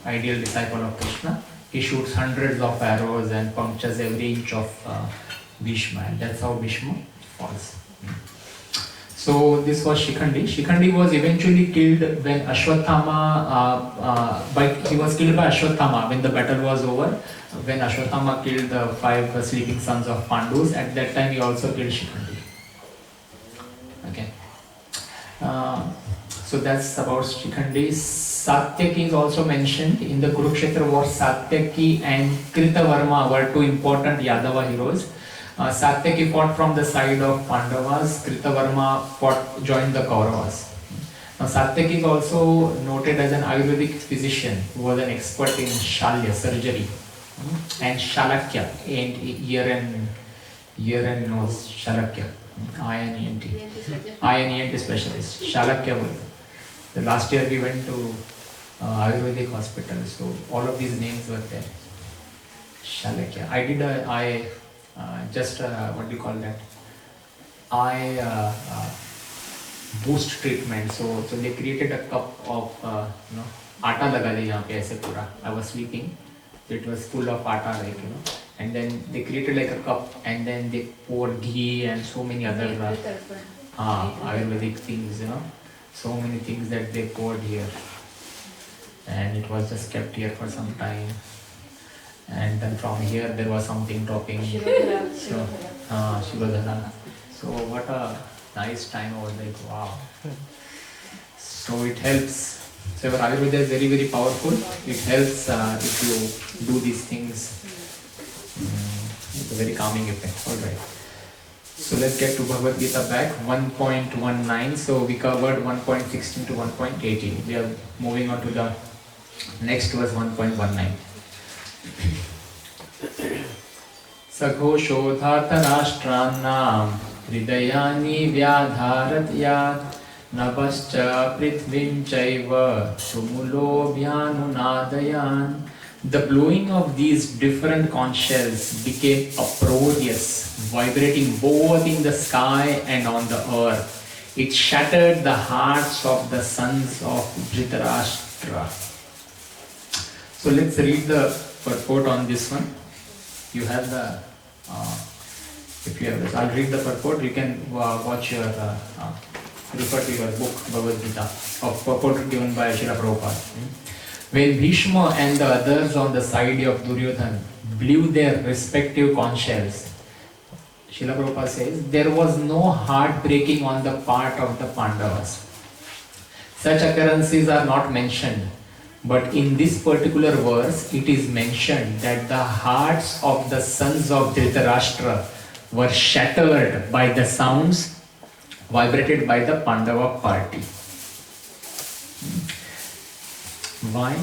ideal disciple of Krishna, he shoots hundreds of arrows and punctures every inch of Bhishma, and that's how Bhishma falls. So this was Shikhandi. Shikhandi was eventually killed when Ashwatthama, he was killed by Ashwatthama when the battle was over. When Ashwatthama killed the 5 sleeping sons of Pandus, at that time he also killed Shikhandi. Okay. So that's about Shikhandi. Satyaki is also mentioned in the Kurukshetra war. Satyaki and Kritavarma were 2 important Yadava heroes. Satyaki fought from the side of Pandavas. Kritavarma joined the Kauravas. Now Satyaki is also noted as an Ayurvedic physician who was an expert in Shalya, surgery, and Shalakya, and ear and nose, Shalakya, eye and ENT specialist, Shalakya. The last year we went to Ayurvedic hospital, so all of these names were there. Shalakya. I did what do you call that? Eye boost treatment. So they created a cup of aata laga de yahan pe aise pura. I was sleeping. It was full of aata, and then they created like a cup, and then they poured ghee and so many other Ayurvedic things, so many things that they poured here, and it was just kept here for some time, and then from here there was something dropping. Shivadhana. So what a nice time. I was like, wow. So it helps. So our Ayurveda is very, very powerful. It helps if you do these things. It's a very calming effect. Alright. So let's get to Bhagavad Gita back. 1.19. So we covered 1.16 to 1.18. We are moving on to the next verse, 1.19. Saghoshodhartarashtranam hridayani vyadharat yad nabascha prithvim chaiva tumulo bhyanunadayan. The blowing of these different conch shells became uproarious, vibrating both in the sky and on the earth. It shattered the hearts of the sons of Dhritarashtra. So let's read the purport on this one. You have the, if you have this, I'll read the purport. You can watch your, refer to your book, Bhagavad Gita, of purport given by Srila Prabhupada. When Bhishma and the others on the side of Duryodhana blew their respective conch shells, Srila Prabhupada says, there was no heartbreaking on the part of the Pandavas. Such occurrences are not mentioned, but in this particular verse, it is mentioned that the hearts of the sons of Dhritarashtra were shattered by the sounds vibrated by the Pandava party. Why?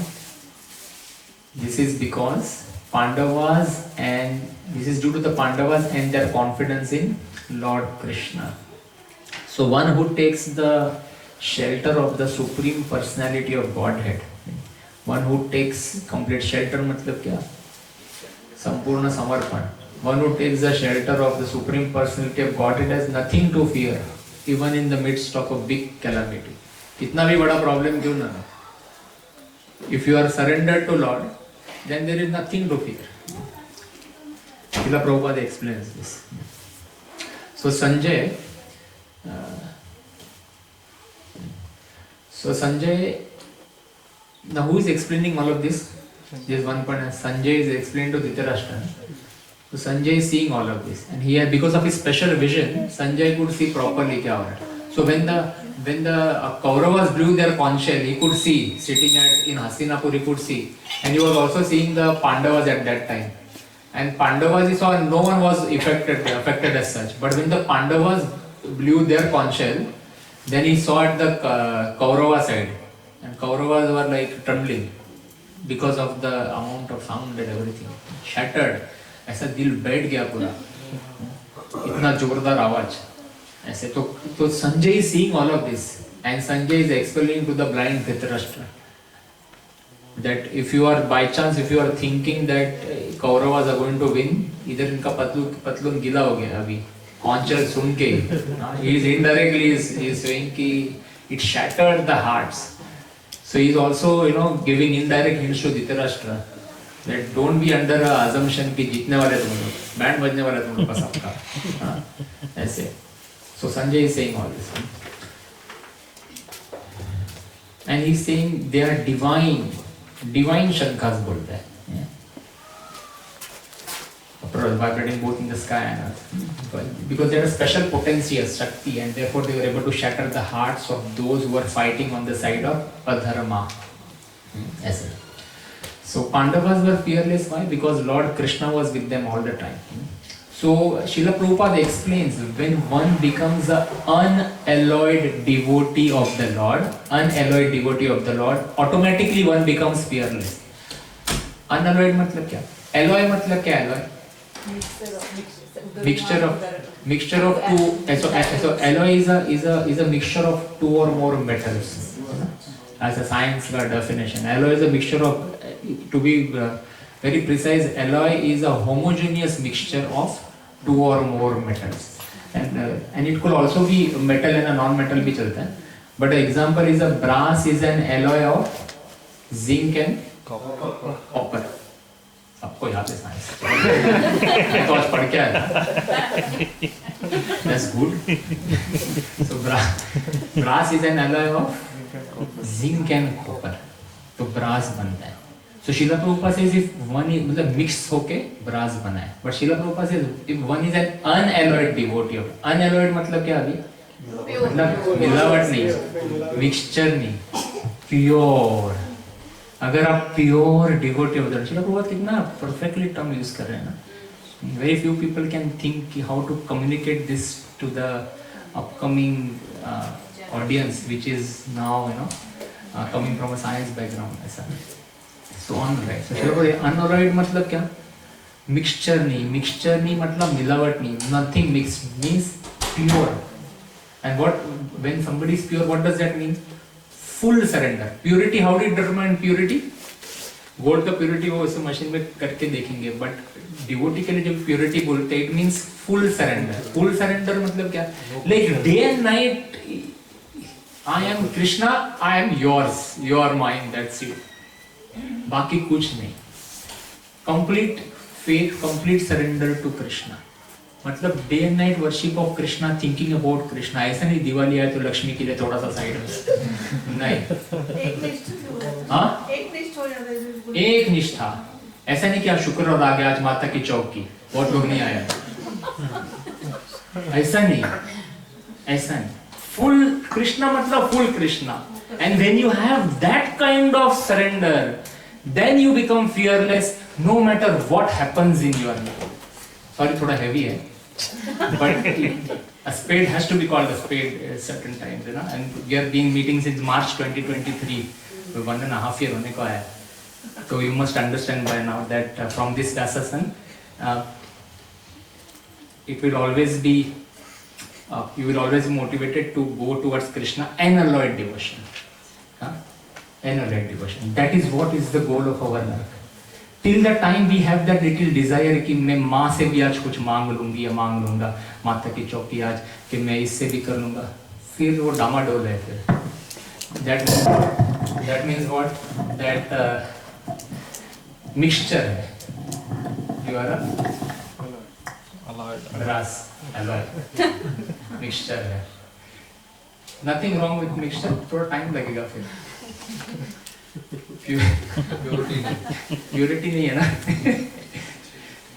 This is because Pandavas, and this is due to the Pandavas and their confidence in Lord Krishna. So one who takes the shelter of the Supreme Personality of Godhead, one who takes complete shelter, matlab kya? Sampurna Samarpan. One who takes the shelter of the Supreme Personality of Godhead has nothing to fear, even in the midst of a big calamity. Kitna bhi bada problem kyun na? If you are surrendered to Lord, then there is nothing to fear. Srila Prabhupada explains this. So Sanjay, now who is explaining all of this? There's one point. Sanjay is explained to Dhritarashtra. So Sanjay is seeing all of this, and he had, because of his special vision, Sanjay could see properly kya ho raha hai. So when the Kauravas blew their conch shell, he could see, sitting in Hastinapur, he could see, and he was also seeing the Pandavas at that time. And Pandavas, he saw no one was affected as such. But when the Pandavas blew their conch shell, then he saw at the Kaurava side, and Kauravas were like trembling because of the amount of sound and everything. Shattered. ऐसा दिल बैठ गया पूरा, इतना जोरदार आवाज ऐसे. तो Sanjay is seeing all of this, and Sanjay is explaining to the blind Dhritarashtra that if you are by chance, if you are thinking that Kauravas are going to win, इधर इनका पतलून गीला हो गया अभी conch shell सुन के. He is indirectly saying कि it shattered the hearts. So he is also giving indirect hints to Dhritarashtra that don't be under a assumption कि जीतने वाले तुम लोग, बैंड बजने वाला तुम लोग का सबका, ऐसे. So Sanjay is saying all this, and he is saying they are divine shankhas बोलता है, vibrating both in the sky and earth, because they are special potential shakti, and therefore they were able to shatter the hearts of those who were fighting on the side of adharma. ऐसे. So Pandavas were fearless. Why? Because Lord Krishna was with them all the time. So Srila Prabhupada explains, when one becomes an unalloyed devotee of the Lord, automatically one becomes fearless. Unalloyed matlab kya? Alloy matlab kya? Alloy? Mixture of two. So alloy is a mixture of two or more metals. As a science definition, alloy is a mixture of, to be very precise, alloy is a homogeneous mixture of two or more metals, and it could also be metal and a non-metal bhi chalta hai. But an example is a brass is an alloy of zinc and copper. आपको याद है science? तो आज पढ़ के आया था. That's good. So brass is an alloy of zinc and copper. तो brass बनता है. So Srila Prabhupada says if one is मतलब mix होके brass बना है. But Srila Prabhupada says if one is an unalloyed devotee of unalloyed मतलब क्या अभी? मतलब मिलावट नहीं, mixture नहीं, pure. अगर आप प्योर डिवोटी हो जाए, बहुत कितना परफेक्टली टर्म यूज कर रहे हैं ना. Very few people can think how to communicate this to the upcoming audience which is now coming from a science background ऐसा. सो अनअलॉयड मतलब क्या? मिक्सचर नहीं मतलब मिलावट नहीं, nothing mixed means pure. And what when somebody is pure, what does that mean? Full surrender. Purity, how do you determine purity? Gold का purity वो उस मशीन में करके देखेंगे, बट डिवोटी के लिए जब प्योरिटी बोलते हैं it means full surrender. Full surrender मतलब क्या? Like day and night I am Krishna, I am yours, you are mine, that's it. बाकी कुछ नहीं. Complete faith, complete surrender to Krishna. मतलब day and night worship of Krishna, thinking about Krishna. ऐसा नहीं दिवाली आए तो लक्ष्मी के लिए थोड़ा सा साइड में नहीं. एक निष्ठा. ऐसा नहीं कि आज शुक्र और आ गया आज माता की चौक की, बहुत लोग नहीं आया. ऐसा नहीं. फुल कृष्णा मतलब full Krishna. And when you have that kind of surrender, then you become fearless no matter what happens in your life. Sorry थोड़ा हैवी है, but a spade has to be called a spade at certain times, you know. And we are being meeting since March 2023, so 1.5 year होने को आया. So you must understand by now that from this Dasasan, it will always be, you will always be motivated to go towards Krishna, unalloyed devotion. Unalloyed devotion. That is what is the goal of our life. Till the time we have that little desire कि मैं माँ से भी आज कुछ मांग लूंगी या मांग लूंगा, माता की चौकी आज कि मैं इससे भी कर लूंगा, फिर वो डामाडोल है. फिर that means what? That mixture है. You are a brass alloy. Mixture है. Nothing wrong with mixture. थोड़ा टाइम लगेगा फिर. प्योरिटी नहीं है ना.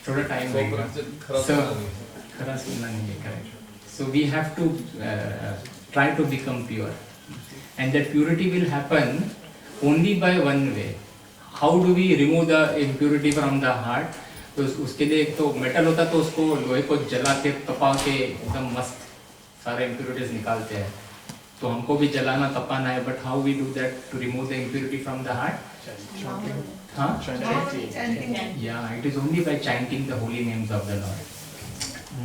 थोड़ा टाइम लगेगा. खरा सुनना नहीं है. Correct. So we have to try to become pure, and that purity will happen only by one way. How do we remove the impurity from the heart? तो उसके लिए एक तो मेटल होता तो उसको लोहे को जला के तपा के एकदम मस्त सारे impurities निकालते हैं. तो हमको भी जलाना तपाना है, but how we do that to remove the impurity from the heart? Yeah, it is only by chanting the holy names of the Lord.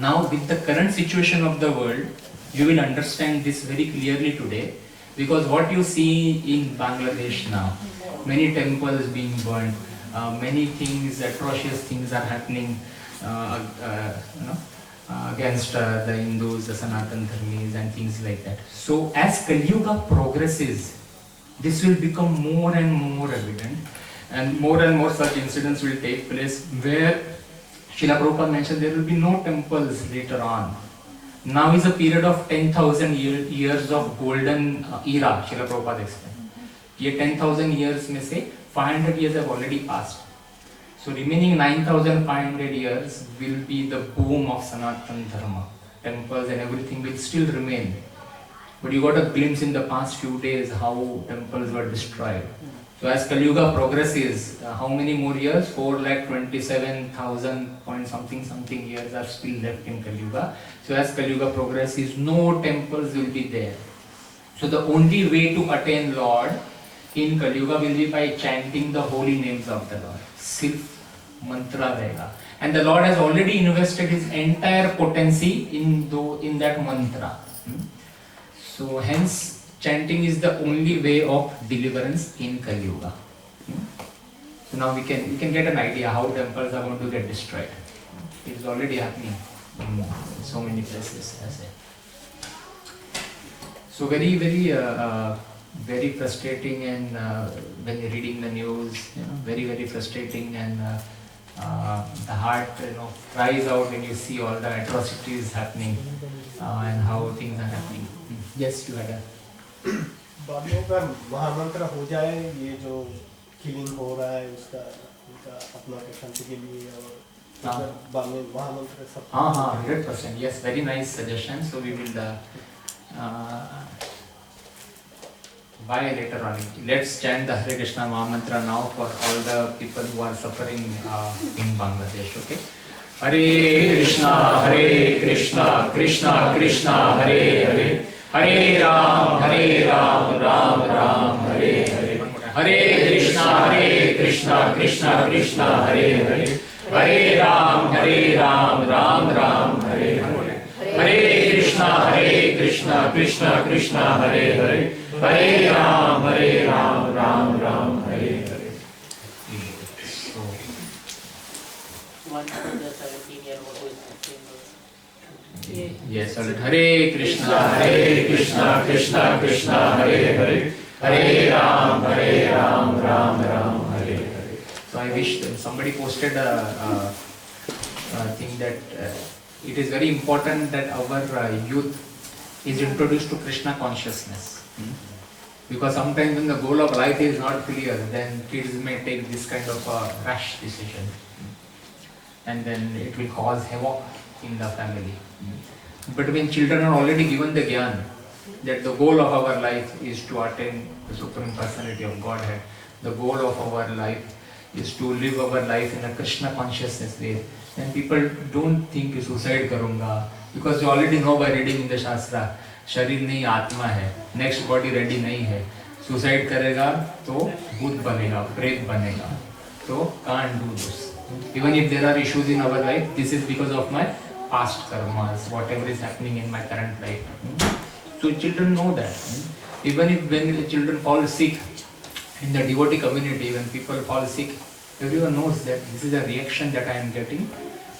Now with the current situation of the world, you will understand this very clearly today, because what you see in Bangladesh now, many temples being burned, many things, atrocious things are happening, against the Hindus, the Sanatan Dharmis and things like that. So as Kali Yuga progresses, this will become more and more evident, and more such incidents will take place where Srila Prabhupada mentioned there will be no temples later on. Now is a period of 10,000 years of golden era. Srila Prabhupada explained. ये 10,000 years में से 500 years have already passed. So remaining 9,500 years will be the boom of Sanatan Dharma. Temples and everything will still remain. But you got a glimpse in the past few days how temples were destroyed. So as Kali Yuga progresses, how many more years? 4,27,000 point something years are still left in Kali Yuga. So as Kali Yuga progresses, no temples will be there. So the only way to attain Lord in Kali Yuga will be by chanting the holy names of the Lord. सिर्फ मंत्रा रहेगा. And the Lord has already invested His entire potency in that mantra. So hence chanting is the only way of deliverance in Kali Yuga. So now we can get an idea how temples are going to get destroyed. It is already happening in so many places. So very frustrating, and when you're reading the news, very frustrating, and the heart, cries out when you see all the atrocities happening and how things are happening. Yes, you had a.
बाद में अगर महामंत्र हो जाए, ये जो killing हो रहा है उसका अपना शांति के लिए, और बाद में महामंत्र सब.
हाँ, 100%. Yes, very nice suggestion. So we will buy later on. Let's chant the Hare Krishna Mahamantra now for all the people who are suffering in Bangladesh. Okay. Hare Krishna, Krishna Krishna, Hare Hare. Hare Ram, Ram Ram, Hare Hare. Hare Krishna, Krishna Krishna, Hare Hare. Hare Ram, Ram Ram, Hare Hare. Hare Krishna, Krishna Krishna, Hare Hare. Hare Ram, Ram Ram, Hare Hare.
One under 17-year-old who is
Yes, Hare Krishna, Krishna Krishna, Hare Hare. Hare Ram, Ram Ram, Hare Hare. So I wish that somebody posted a thing that it is very important that our youth is introduced to Krishna consciousness. Because sometimes when the goal of life is not clear, then kids may take this kind of a rash decision. And then it will cause havoc in the family. But when children are already given the gyan, that the goal of our life is to attain the Supreme Personality of Godhead, the goal of our life is to live our life in a Krishna consciousness way, then people don't think suicide karunga, because you already know by reading in the Shastra, शरीर नहीं आत्मा है, next body ready नहीं है, suicide करेगा तो भूत बनेगा, प्रेत बनेगा, तो can't do this. Even if there are issues in our life, this is because of my past karmas, whatever is happening in my current life. So children know that. Even if when the children fall sick in the devotee community, when people fall sick, everyone knows that this is a reaction that I am getting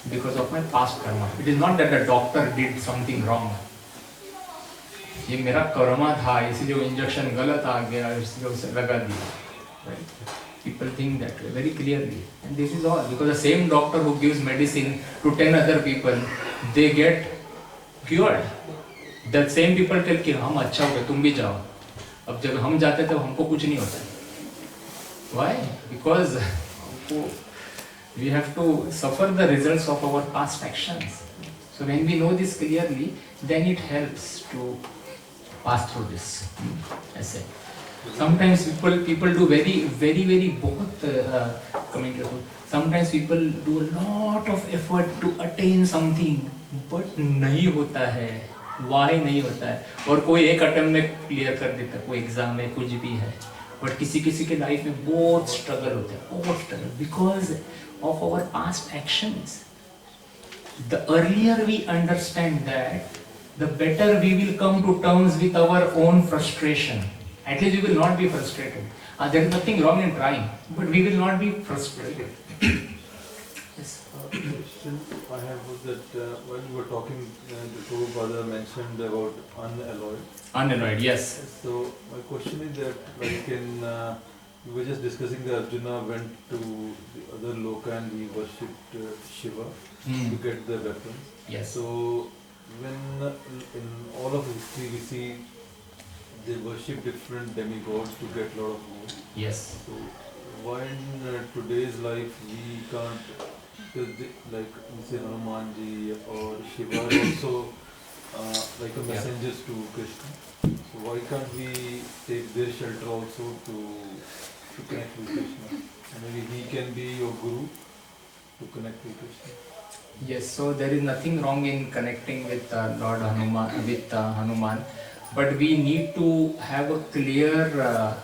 because of my past karma. It is not that the doctor did something wrong. ये मेरा कर्मा था, इसलिए वो injection गलत आ गया, इसलिए उसे लगा दिया. Right? People think that very clearly, and this is all because the same doctor who gives medicine to 10 other people, they get cured. That same people tell कि हम अच्छा हो गए, तुम भी जाओ. अब जब हम जाते तब हमको कुछ नहीं होता. Why? Because we have to suffer the results of our past actions. So when we know this clearly, then it helps to pass through this. I say. Sometimes people do very बहुत coming to. Sometimes people do a lot of effort to attain something, but नहीं होता है. Why नहीं होता है? और कोई एक अटेम्प्ट में क्लियर कर देता है, कोई एग्जाम में कुछ भी है. But किसी के लाइफ में बहुत स्ट्रगल होता है, बहुत struggle, because of our past actions. The earlier we understand that, the better we will come to terms with our own frustration. At least we will not be frustrated. There is nothing wrong in trying, but we will not be frustrated. Yes.
The question I have was that while you were talking, the Prabhupada mentioned about unalloyed.
Unalloyed, yes.
So my question is that, like we were just discussing that Arjuna went to the other loka and he worshipped Shiva to get the weapons.
Yes.
So when in all of history we see they worship different demigods to get lot of gold.
Yes.
So why in today's life we can't, because like we say Hanumanji or Shiva are also like a messengers to Krishna. So why can't we take their shelter also to connect with Krishna? And maybe he can be your guru to connect with Krishna.
Yes, so there is nothing wrong in connecting with Lord Hanuman, Hanuman, but we need to have a clear,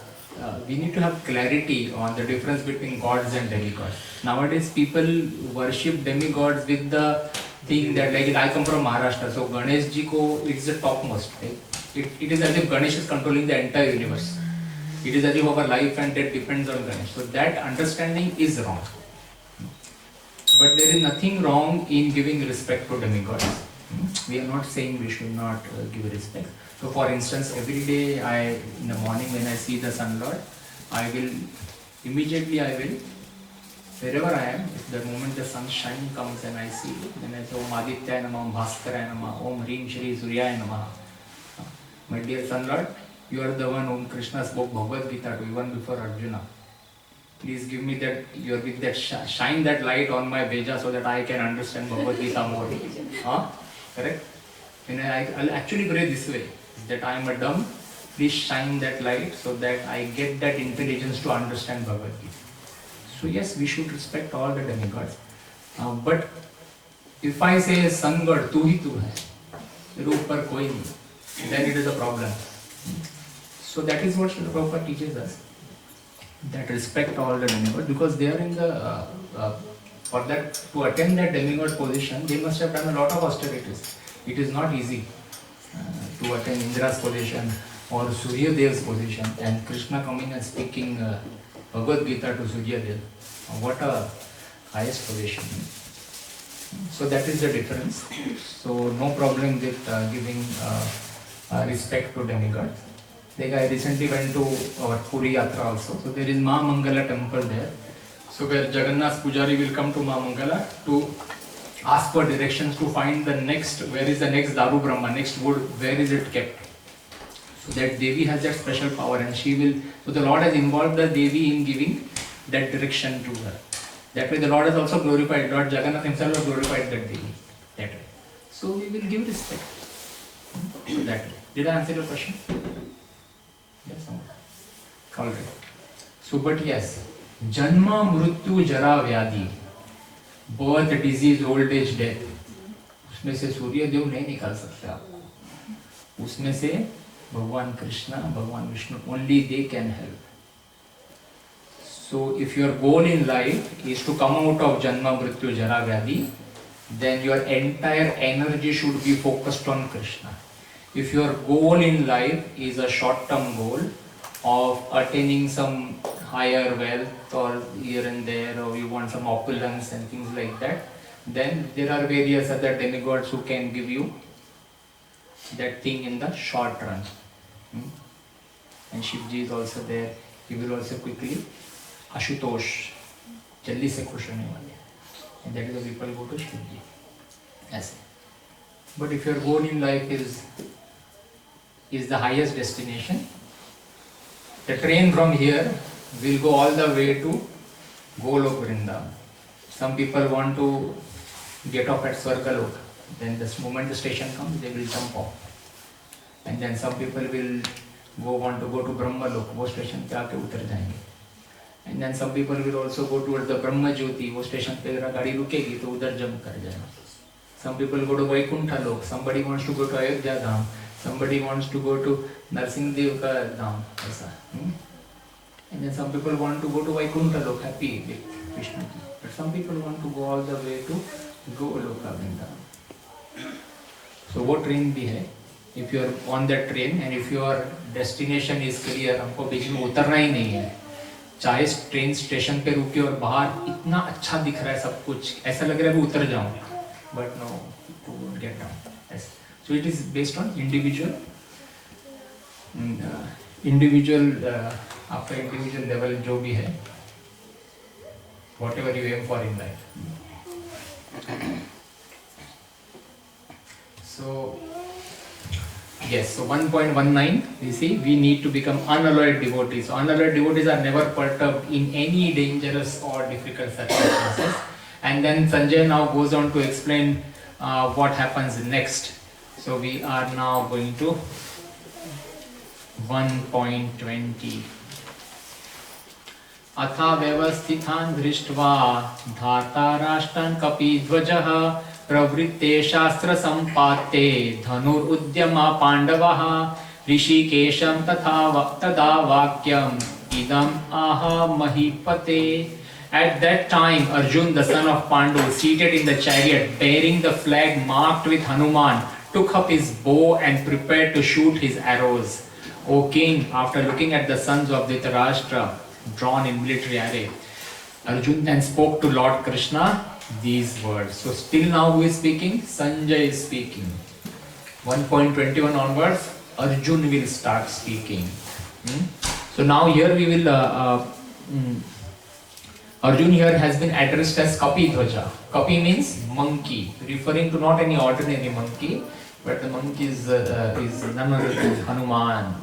we need to have clarity on the difference between gods and demigods. Nowadays, people worship demigods with the thing that, like, I come from Maharashtra, so Ganesh ji ko, it's the topmost. Right? It is as if Ganesh is controlling the entire universe. It is as if our life and death depends on Ganesh. So that understanding is wrong. But there is nothing wrong in giving respect to demigods. We are not saying we should not give respect. So for instance, every day in the morning when I see the Sun Lord, I will wherever I am, if the moment the sunshine comes and I see it, then I say Om Adityaya Namah, Om Bhaskaraya Namah, Om Hrim Shri Suryaya Namah. My dear son Lord, you are the one whom Krishna spoke Bhagavad Gita to even before Arjuna. Please give me that, with that shine that light on my Veja so that I can understand Bhagavad Gita more. Correct? And I'll actually pray this way, that I am a dumb, please shine that light so that I get that intelligence to understand Bhagavad Gita. So yes, we should respect all the demigods. But if I say sun god, tu hi tu hai, तेरे ऊपर कोई नहीं, then it is a problem. So that is what Srila Prabhupada teaches us, that respect all the demigods, because they are in the, for that, to attain that demigod position, they must have done a lot of austerities. It is not easy to attain Indra's position or Surya Dev's position, and Krishna coming and speaking Bhagavad Gita to Surya Dev. What a highest position. So that is the difference. So no problem with giving respect to demigods. Like I recently went to our Puri Yatra also. So there is Ma Mangala temple there. So where Jagannath Pujari will come to Ma Mangala to ask for directions to find the next, where is the next Daru Brahma, next wood, where is it kept. So that Devi has that special power and she will, so the Lord has involved the Devi in giving that direction to her. That way the Lord has also glorified, Lord Jagannath himself has glorified that Devi. That way. So we will give respect. So that way. Did I answer your question? Yes, all right. So, but yes, Janma, Mrityu, Jara, Vyadi, birth, disease, old age, death, उसमें से सूर्य देव नहीं निकाल सकते आप. उसमें से भगवान कृष्णा, भगवान Vishnu, only they can help. So, if your goal in life is to come out of Janma, Mrityu, Jara, Vyadi, then your entire energy should be focused on Krishna. If your goal in life is a short-term goal of attaining some higher wealth or here and there, or you want some opulence and things like that, then there are various other demigods who can give you that thing in the short run. And Shivji is also there. He will also quickly, Ashutosh, jaldi se khush hone wale. And that is why people go to Shivji. Yes. But if your goal in life is the highest destination, the train from here will go all the way to Golok Vrindavan. Some people want to get off at Swargalok. Then the moment the station comes, they will jump off. And then some people will want to go to Brahmalok. वो station पे आके उतर जाएंगे. And then some people will also go towards the Brahma Jyoti. वो station पे अगर गाड़ी रुकेगी तो उधर jump कर जाएगा. Some people go to Vaikuntha Lok. Somebody wants to go to Ayodhya Dham. Somebody wants to go to Narsimhadev ka Dham. ऐसा. And then some people want to go to Vaikuntha Lok, happy with Krishna. But some people want to go all the way to Goloka Vrindavan. So what train भी है? If you are on that train and if your destination is clear, हमको बीच में उतरना ही नहीं है. चाहे train station पे रुके और बाहर इतना अच्छा दिख रहा है सब कुछ, ऐसा लग रहा है कि उतर जाऊँ. But no, you won't get down. Yes. So it is based on individual आपका individual level जो भी है, whatever you aim for in life. So yes, so 1.19 we see we need to become unalloyed devotees. So unalloyed devotees are never perturbed in any dangerous or difficult circumstances. And then Sanjay now goes on to explain what happens next. So we are now going to 1.20. अथा व्यवस्थितान् दृष्ट्वा धाता राष्ट्रान् कपिध्वजः प्रवृत्ते शास्त्र सम्पाते धनुरुद्यमा पाण्डवः ऋषिकेशं तदा वाक्यम् इदम् आह महीपते. At that time, Arjun, the son of Pandu, seated in the chariot, bearing the flag marked with Hanuman, took up his bow and prepared to shoot his arrows. O king, after looking at the sons of Dhritarashtra, drawn in military array, Arjun then spoke to Lord Krishna these words. So still now who is speaking? Sanjay is speaking. 1.21 onwards, Arjun will start speaking. So now here we will Arjun here has been addressed as Kapi Dhwaja. Kapi means monkey, referring to not any ordinary monkey, but the monkey is none other than Hanuman.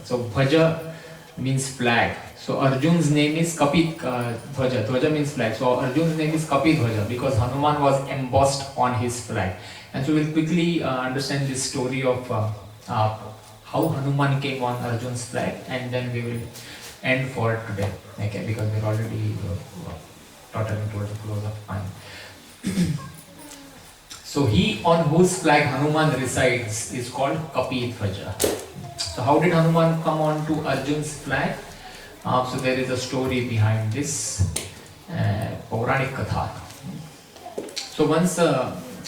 So Bhaja means flag. So Arjun's name is Kapi Dhwaja. Dhwaja means flag. So Arjun's name is Kapi Dhwaja because Hanuman was embossed on his flag. And so we'll quickly understand this story of how Hanuman came on Arjun's flag, and then we will end for today. Okay, because we're already tottering towards the close of time. So he on whose flag Hanuman resides is called Kapi Dhwaja. So how did Hanuman come on to Arjun's flag? So there is a story behind this Pauranik Katha. So once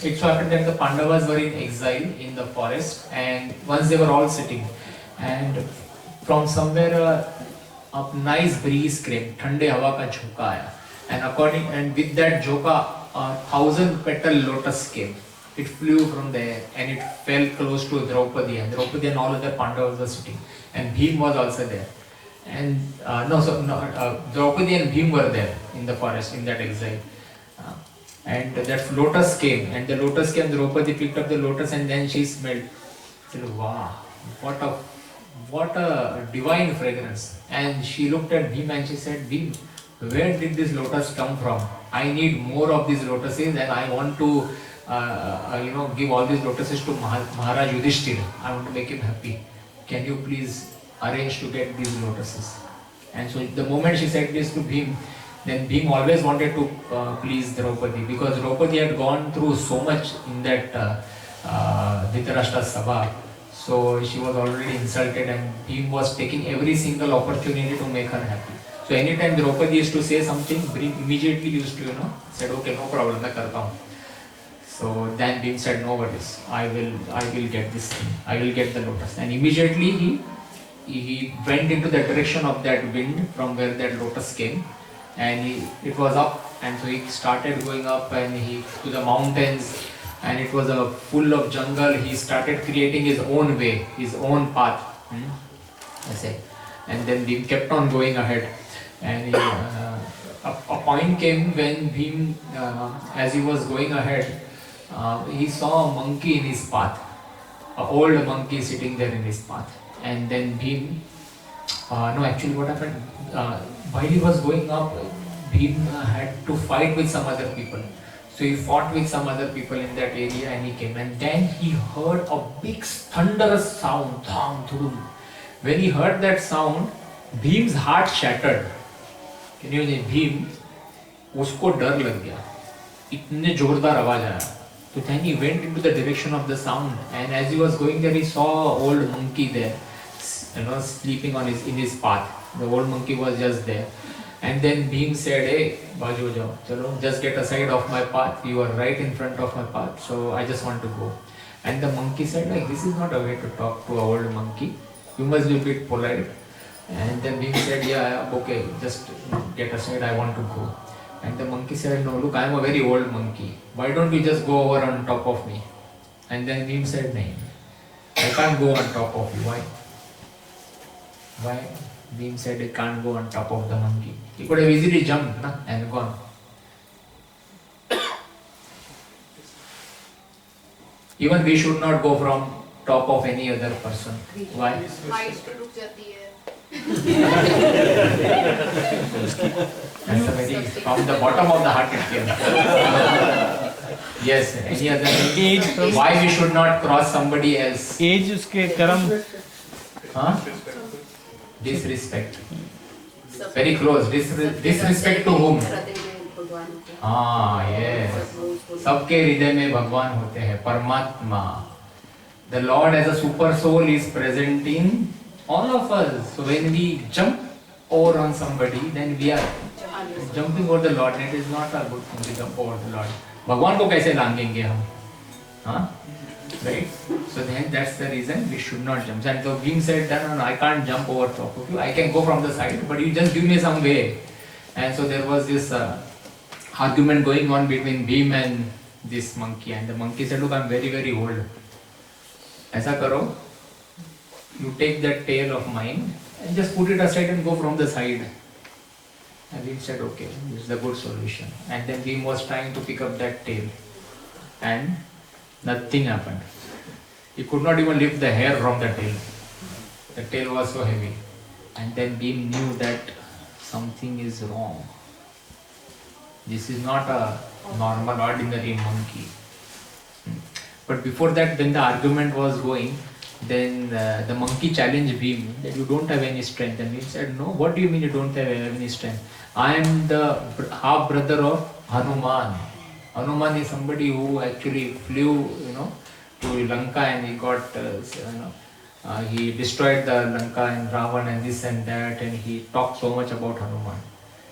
it so happened that the Pandavas were in exile in the forest, and once they were all sitting, and from somewhere a nice breeze came, ठंडे हवा का झोंका आया, and with that झोंका 1,000-petal lotus came. It flew from there and it fell close to Draupadi, and Draupadi and all other Pandavas were sitting, and Bhim was also there. And Draupadi and Bhim were there in the forest in that exile. And that lotus came, and the lotus came, Draupadi picked up the lotus and then she smelled. She said, wow, what a divine fragrance. And she looked at Bhim and she said, Bhim, where did this lotus come from? I need more of these lotuses, and I want to give all these lotuses to Maharaj Yudhishthira. I want to make him happy. Can you please arrange to get these lotuses? And so the moment she said this to Bhim, then Bhim always wanted to please Draupadi, because Draupadi had gone through so much in that Dhritarashtra Sabha. So she was already insulted, and Bhim was taking every single opportunity to make her happy. So anytime Draupadi used to say something, Bhim immediately used to, said, okay, no problem, I karta hu. So then Bhim said, no worries, I will get this thing, I will get the lotus. And immediately he went into the direction of that wind from where that lotus came, and it was up, and so he started going up and to the mountains, and it was full of jungle. He started creating his own way, his own path. I say, and then Bhim kept on going ahead, and a point came when Bhim, as he was going ahead, he saw a monkey in his path, an old monkey sitting there in his path. And then Bhim, actually what happened, while he was going up, Bhim had to fight with some other people. So he fought with some other people in that area, and he came, and then he heard a big thunderous sound, dham, dhudum. When he heard that sound, Bhim's heart shattered. Can you imagine? Bhim, उसको डर लग गया, इतने जोरदार आवाज आया. So then he went into the direction of the sound, and as he was going there, he saw an old monkey there, sleeping in his path. The old monkey was just there. And then Bhim said, hey, Bajo jao, chalo, just get aside of my path. You are right in front of my path, so I just want to go. And the monkey said, this is not a way to talk to an old monkey. You must be a bit polite. And then Bhim said, yeah, okay, just get aside, I want to go. And the monkey said, no, look, I am a very old monkey. Why don't you just go over on top of me? And then Bhim said, no, I can't go on top of you. Why? Why? Bhim said, I can't go on top of the monkey. He could have easily jumped and gone. Even we should not go from top of any other person. Why? That's a very, from the bottom of the heart it came. Yes, any other thing? Why we should not cross somebody else?
Age uske karam.
Huh? Disrespect. Very close. Disrespect to whom? Yes. सबके हृदय में भगवान होते हैं, परमात्मा. The Lord as a super soul is present in all of us. So when we jump over on somebody, then we are jumping over the Lord, and it is not a good thing to jump over the Lord. भगवान को कैसे लांघेंगे हम? हाँ? Right? So then that's the reason we should not jump. And so Bhim said, no, I can't jump over top of you. I can go from the side, but you just give me some way. And so there was this argument going on between Bhim and this monkey. And the monkey said, look, I'm very, very old. ऐसा करो, you take that tail of mine and just put it aside and go from the side. And Bhim said, okay, this is a good solution. And then Bhim was trying to pick up that tail and nothing happened. He could not even lift the hair from the tail. The tail was so heavy. And then Bhim knew that something is wrong. This is not a normal, ordinary monkey. But before that, when the argument was going, then the monkey challenged Bhim that you don't have any strength. And Bhim said, no, what do you mean you don't have any strength? I am the half brother of Hanuman. Hanuman is somebody who actually flew, to Lanka and he got, he destroyed the Lanka and Ravan and this and that, and he talked so much about Hanuman.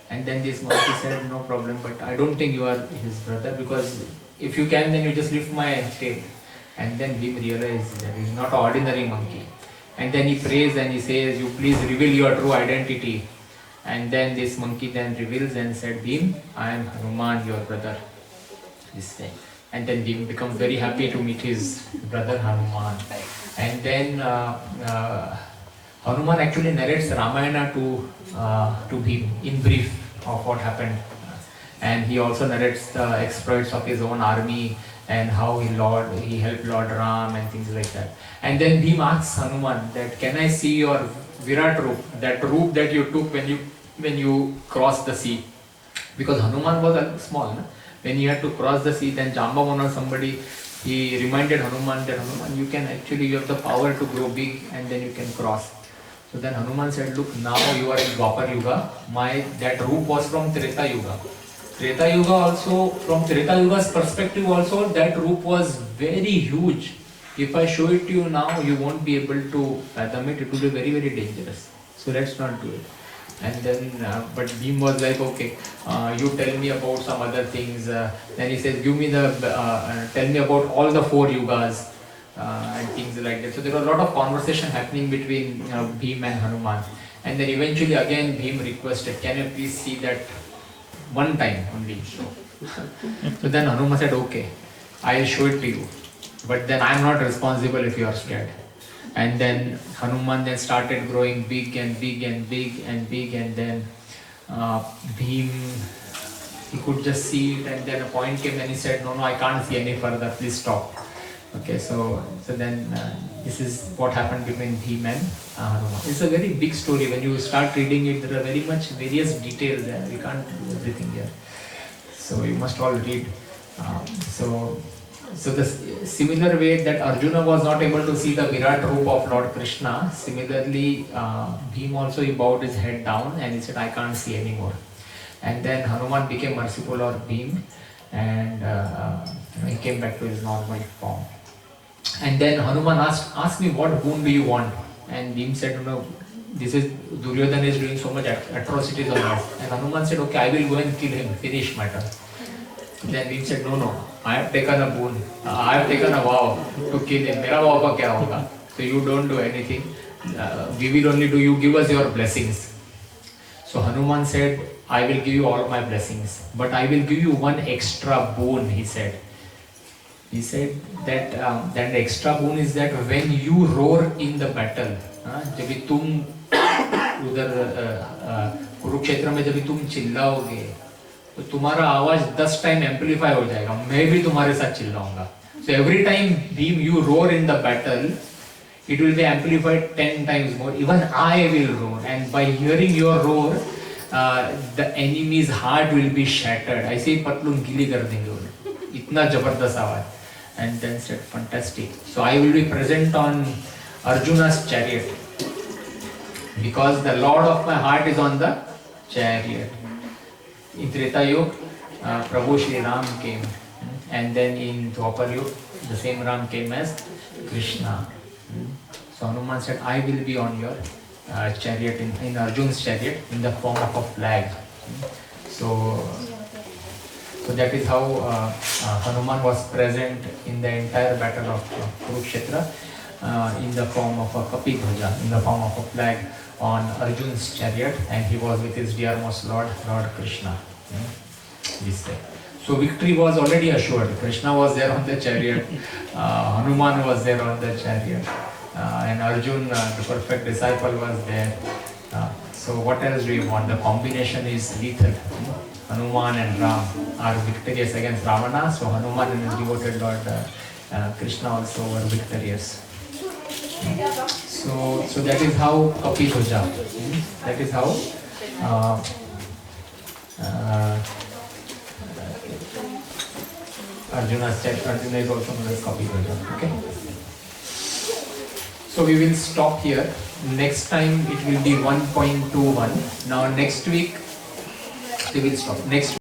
And then this monkey said, no problem, but I don't think you are his brother, because if you can, then you just lift my tail. And then Bhim realized that he is not an ordinary monkey. And then he prays and he says, you please reveal your true identity. And then this monkey then reveals and said, Bhim, I am Hanuman, your brother. This way. And then Bhim becomes very happy to meet his brother Hanuman. And then Hanuman actually narrates Ramayana to Bhim in brief of what happened. And he also narrates the exploits of his own army and how he helped Lord Ram and things like that. And then Bhim asks Hanuman that, can I see your Virat Roop, that roop that you took when you crossed the sea? Because Hanuman was small. No? When he had to cross the sea, then Jambavan or somebody, he reminded Hanuman that Hanuman, you have the power to grow big and then you can cross. So then Hanuman said, look, now you are in Dwapar Yuga. That roop was from Treta Yuga. Treta Yuga also, from Treta Yuga's perspective also, that roop was very huge. If I show it to you now, you won't be able to fathom it. It will be very, very dangerous. So let's not do it. And then, but Bhim was like, okay, you tell me about some other things. Then he says, tell me about all the 4 yugas and things like that. So there was a lot of conversation happening between Bhim and Hanuman. And then eventually again Bhim requested, can you please see that one time only? So then Hanuman said, okay, I'll show it to you. But then I'm not responsible if you are scared. And then Hanuman then started growing big and big and big and big, and then Bhim, he could just see it, and then a point came and he said, no, I can't see any further, please stop. Okay, so then this is what happened between Bhim and Hanuman. It's a very big story. When you start reading it, there are very much various details there. We can't do everything here. So you must all read. So the similar way that Arjuna was not able to see the Virat Roop of Lord Krishna, similarly Bhim also, he bowed his head down and he said, I can't see anymore. And then Hanuman became merciful on Bhim, and he came back to his normal form. And then Hanuman asked me, what boon do you want? And Bhim said, this is Duryodhana is doing so much atrocities on us. And Hanuman said, okay, I will go and kill him, finish matter. Then Bhim said, no, I have taken a boon. I have taken a vow to kill him. Mera vow ka kya hoga? So you don't do anything. We will only do, you give us your blessings. So Hanuman said, I will give you all my blessings, but I will give you one extra boon, he said. He said that the extra boon is that when you roar in the battle, जब तुम उधर कुरुक्षेत्र में जब तुम चिल्लाओगे, तो तुम्हारा आवाज 10 time amplify हो जाएगा. मैं भी तुम्हारे साथ चिल्लाऊंगा. So every time Bhim you roar in the battle, it will be amplified 10 times more. Even I will roar, and by hearing your roar, the enemy's heart will be shattered. ऐसे ही पतलून गीली कर देंगे वो. इतना जबरदस्त आवाज. And then said, fantastic. So I will be present on Arjuna's chariot, because the Lord of my heart is on the chariot. In Treta Yuga, Prabhu Shri Ram came, and then in Dwapar Yuga, the same Ram came as Krishna. So Hanuman said, I will be on your chariot, in Arjun's chariot, in the form of a flag. So that is how Hanuman was present in the entire battle of Kurukshetra, in the form of a Kapi Dhwaja, in the form of a flag on Arjun's chariot, and he was with his dearmost Lord Krishna. This way. So victory was already assured. Krishna was there on the chariot, Hanuman was there on the chariot, and Arjun, the perfect disciple, was there. So what else do you want? The combination is lethal. Hanuman and Ram are victorious against Ravana, so Hanuman and his devoted Lord Krishna also were victorious. So that is how Kapi Bhaja. That is how Arjuna is also known as Kapi Bhaja. Okay. So we will stop here. Next time it will be 1.21. Now next week we will stop. Next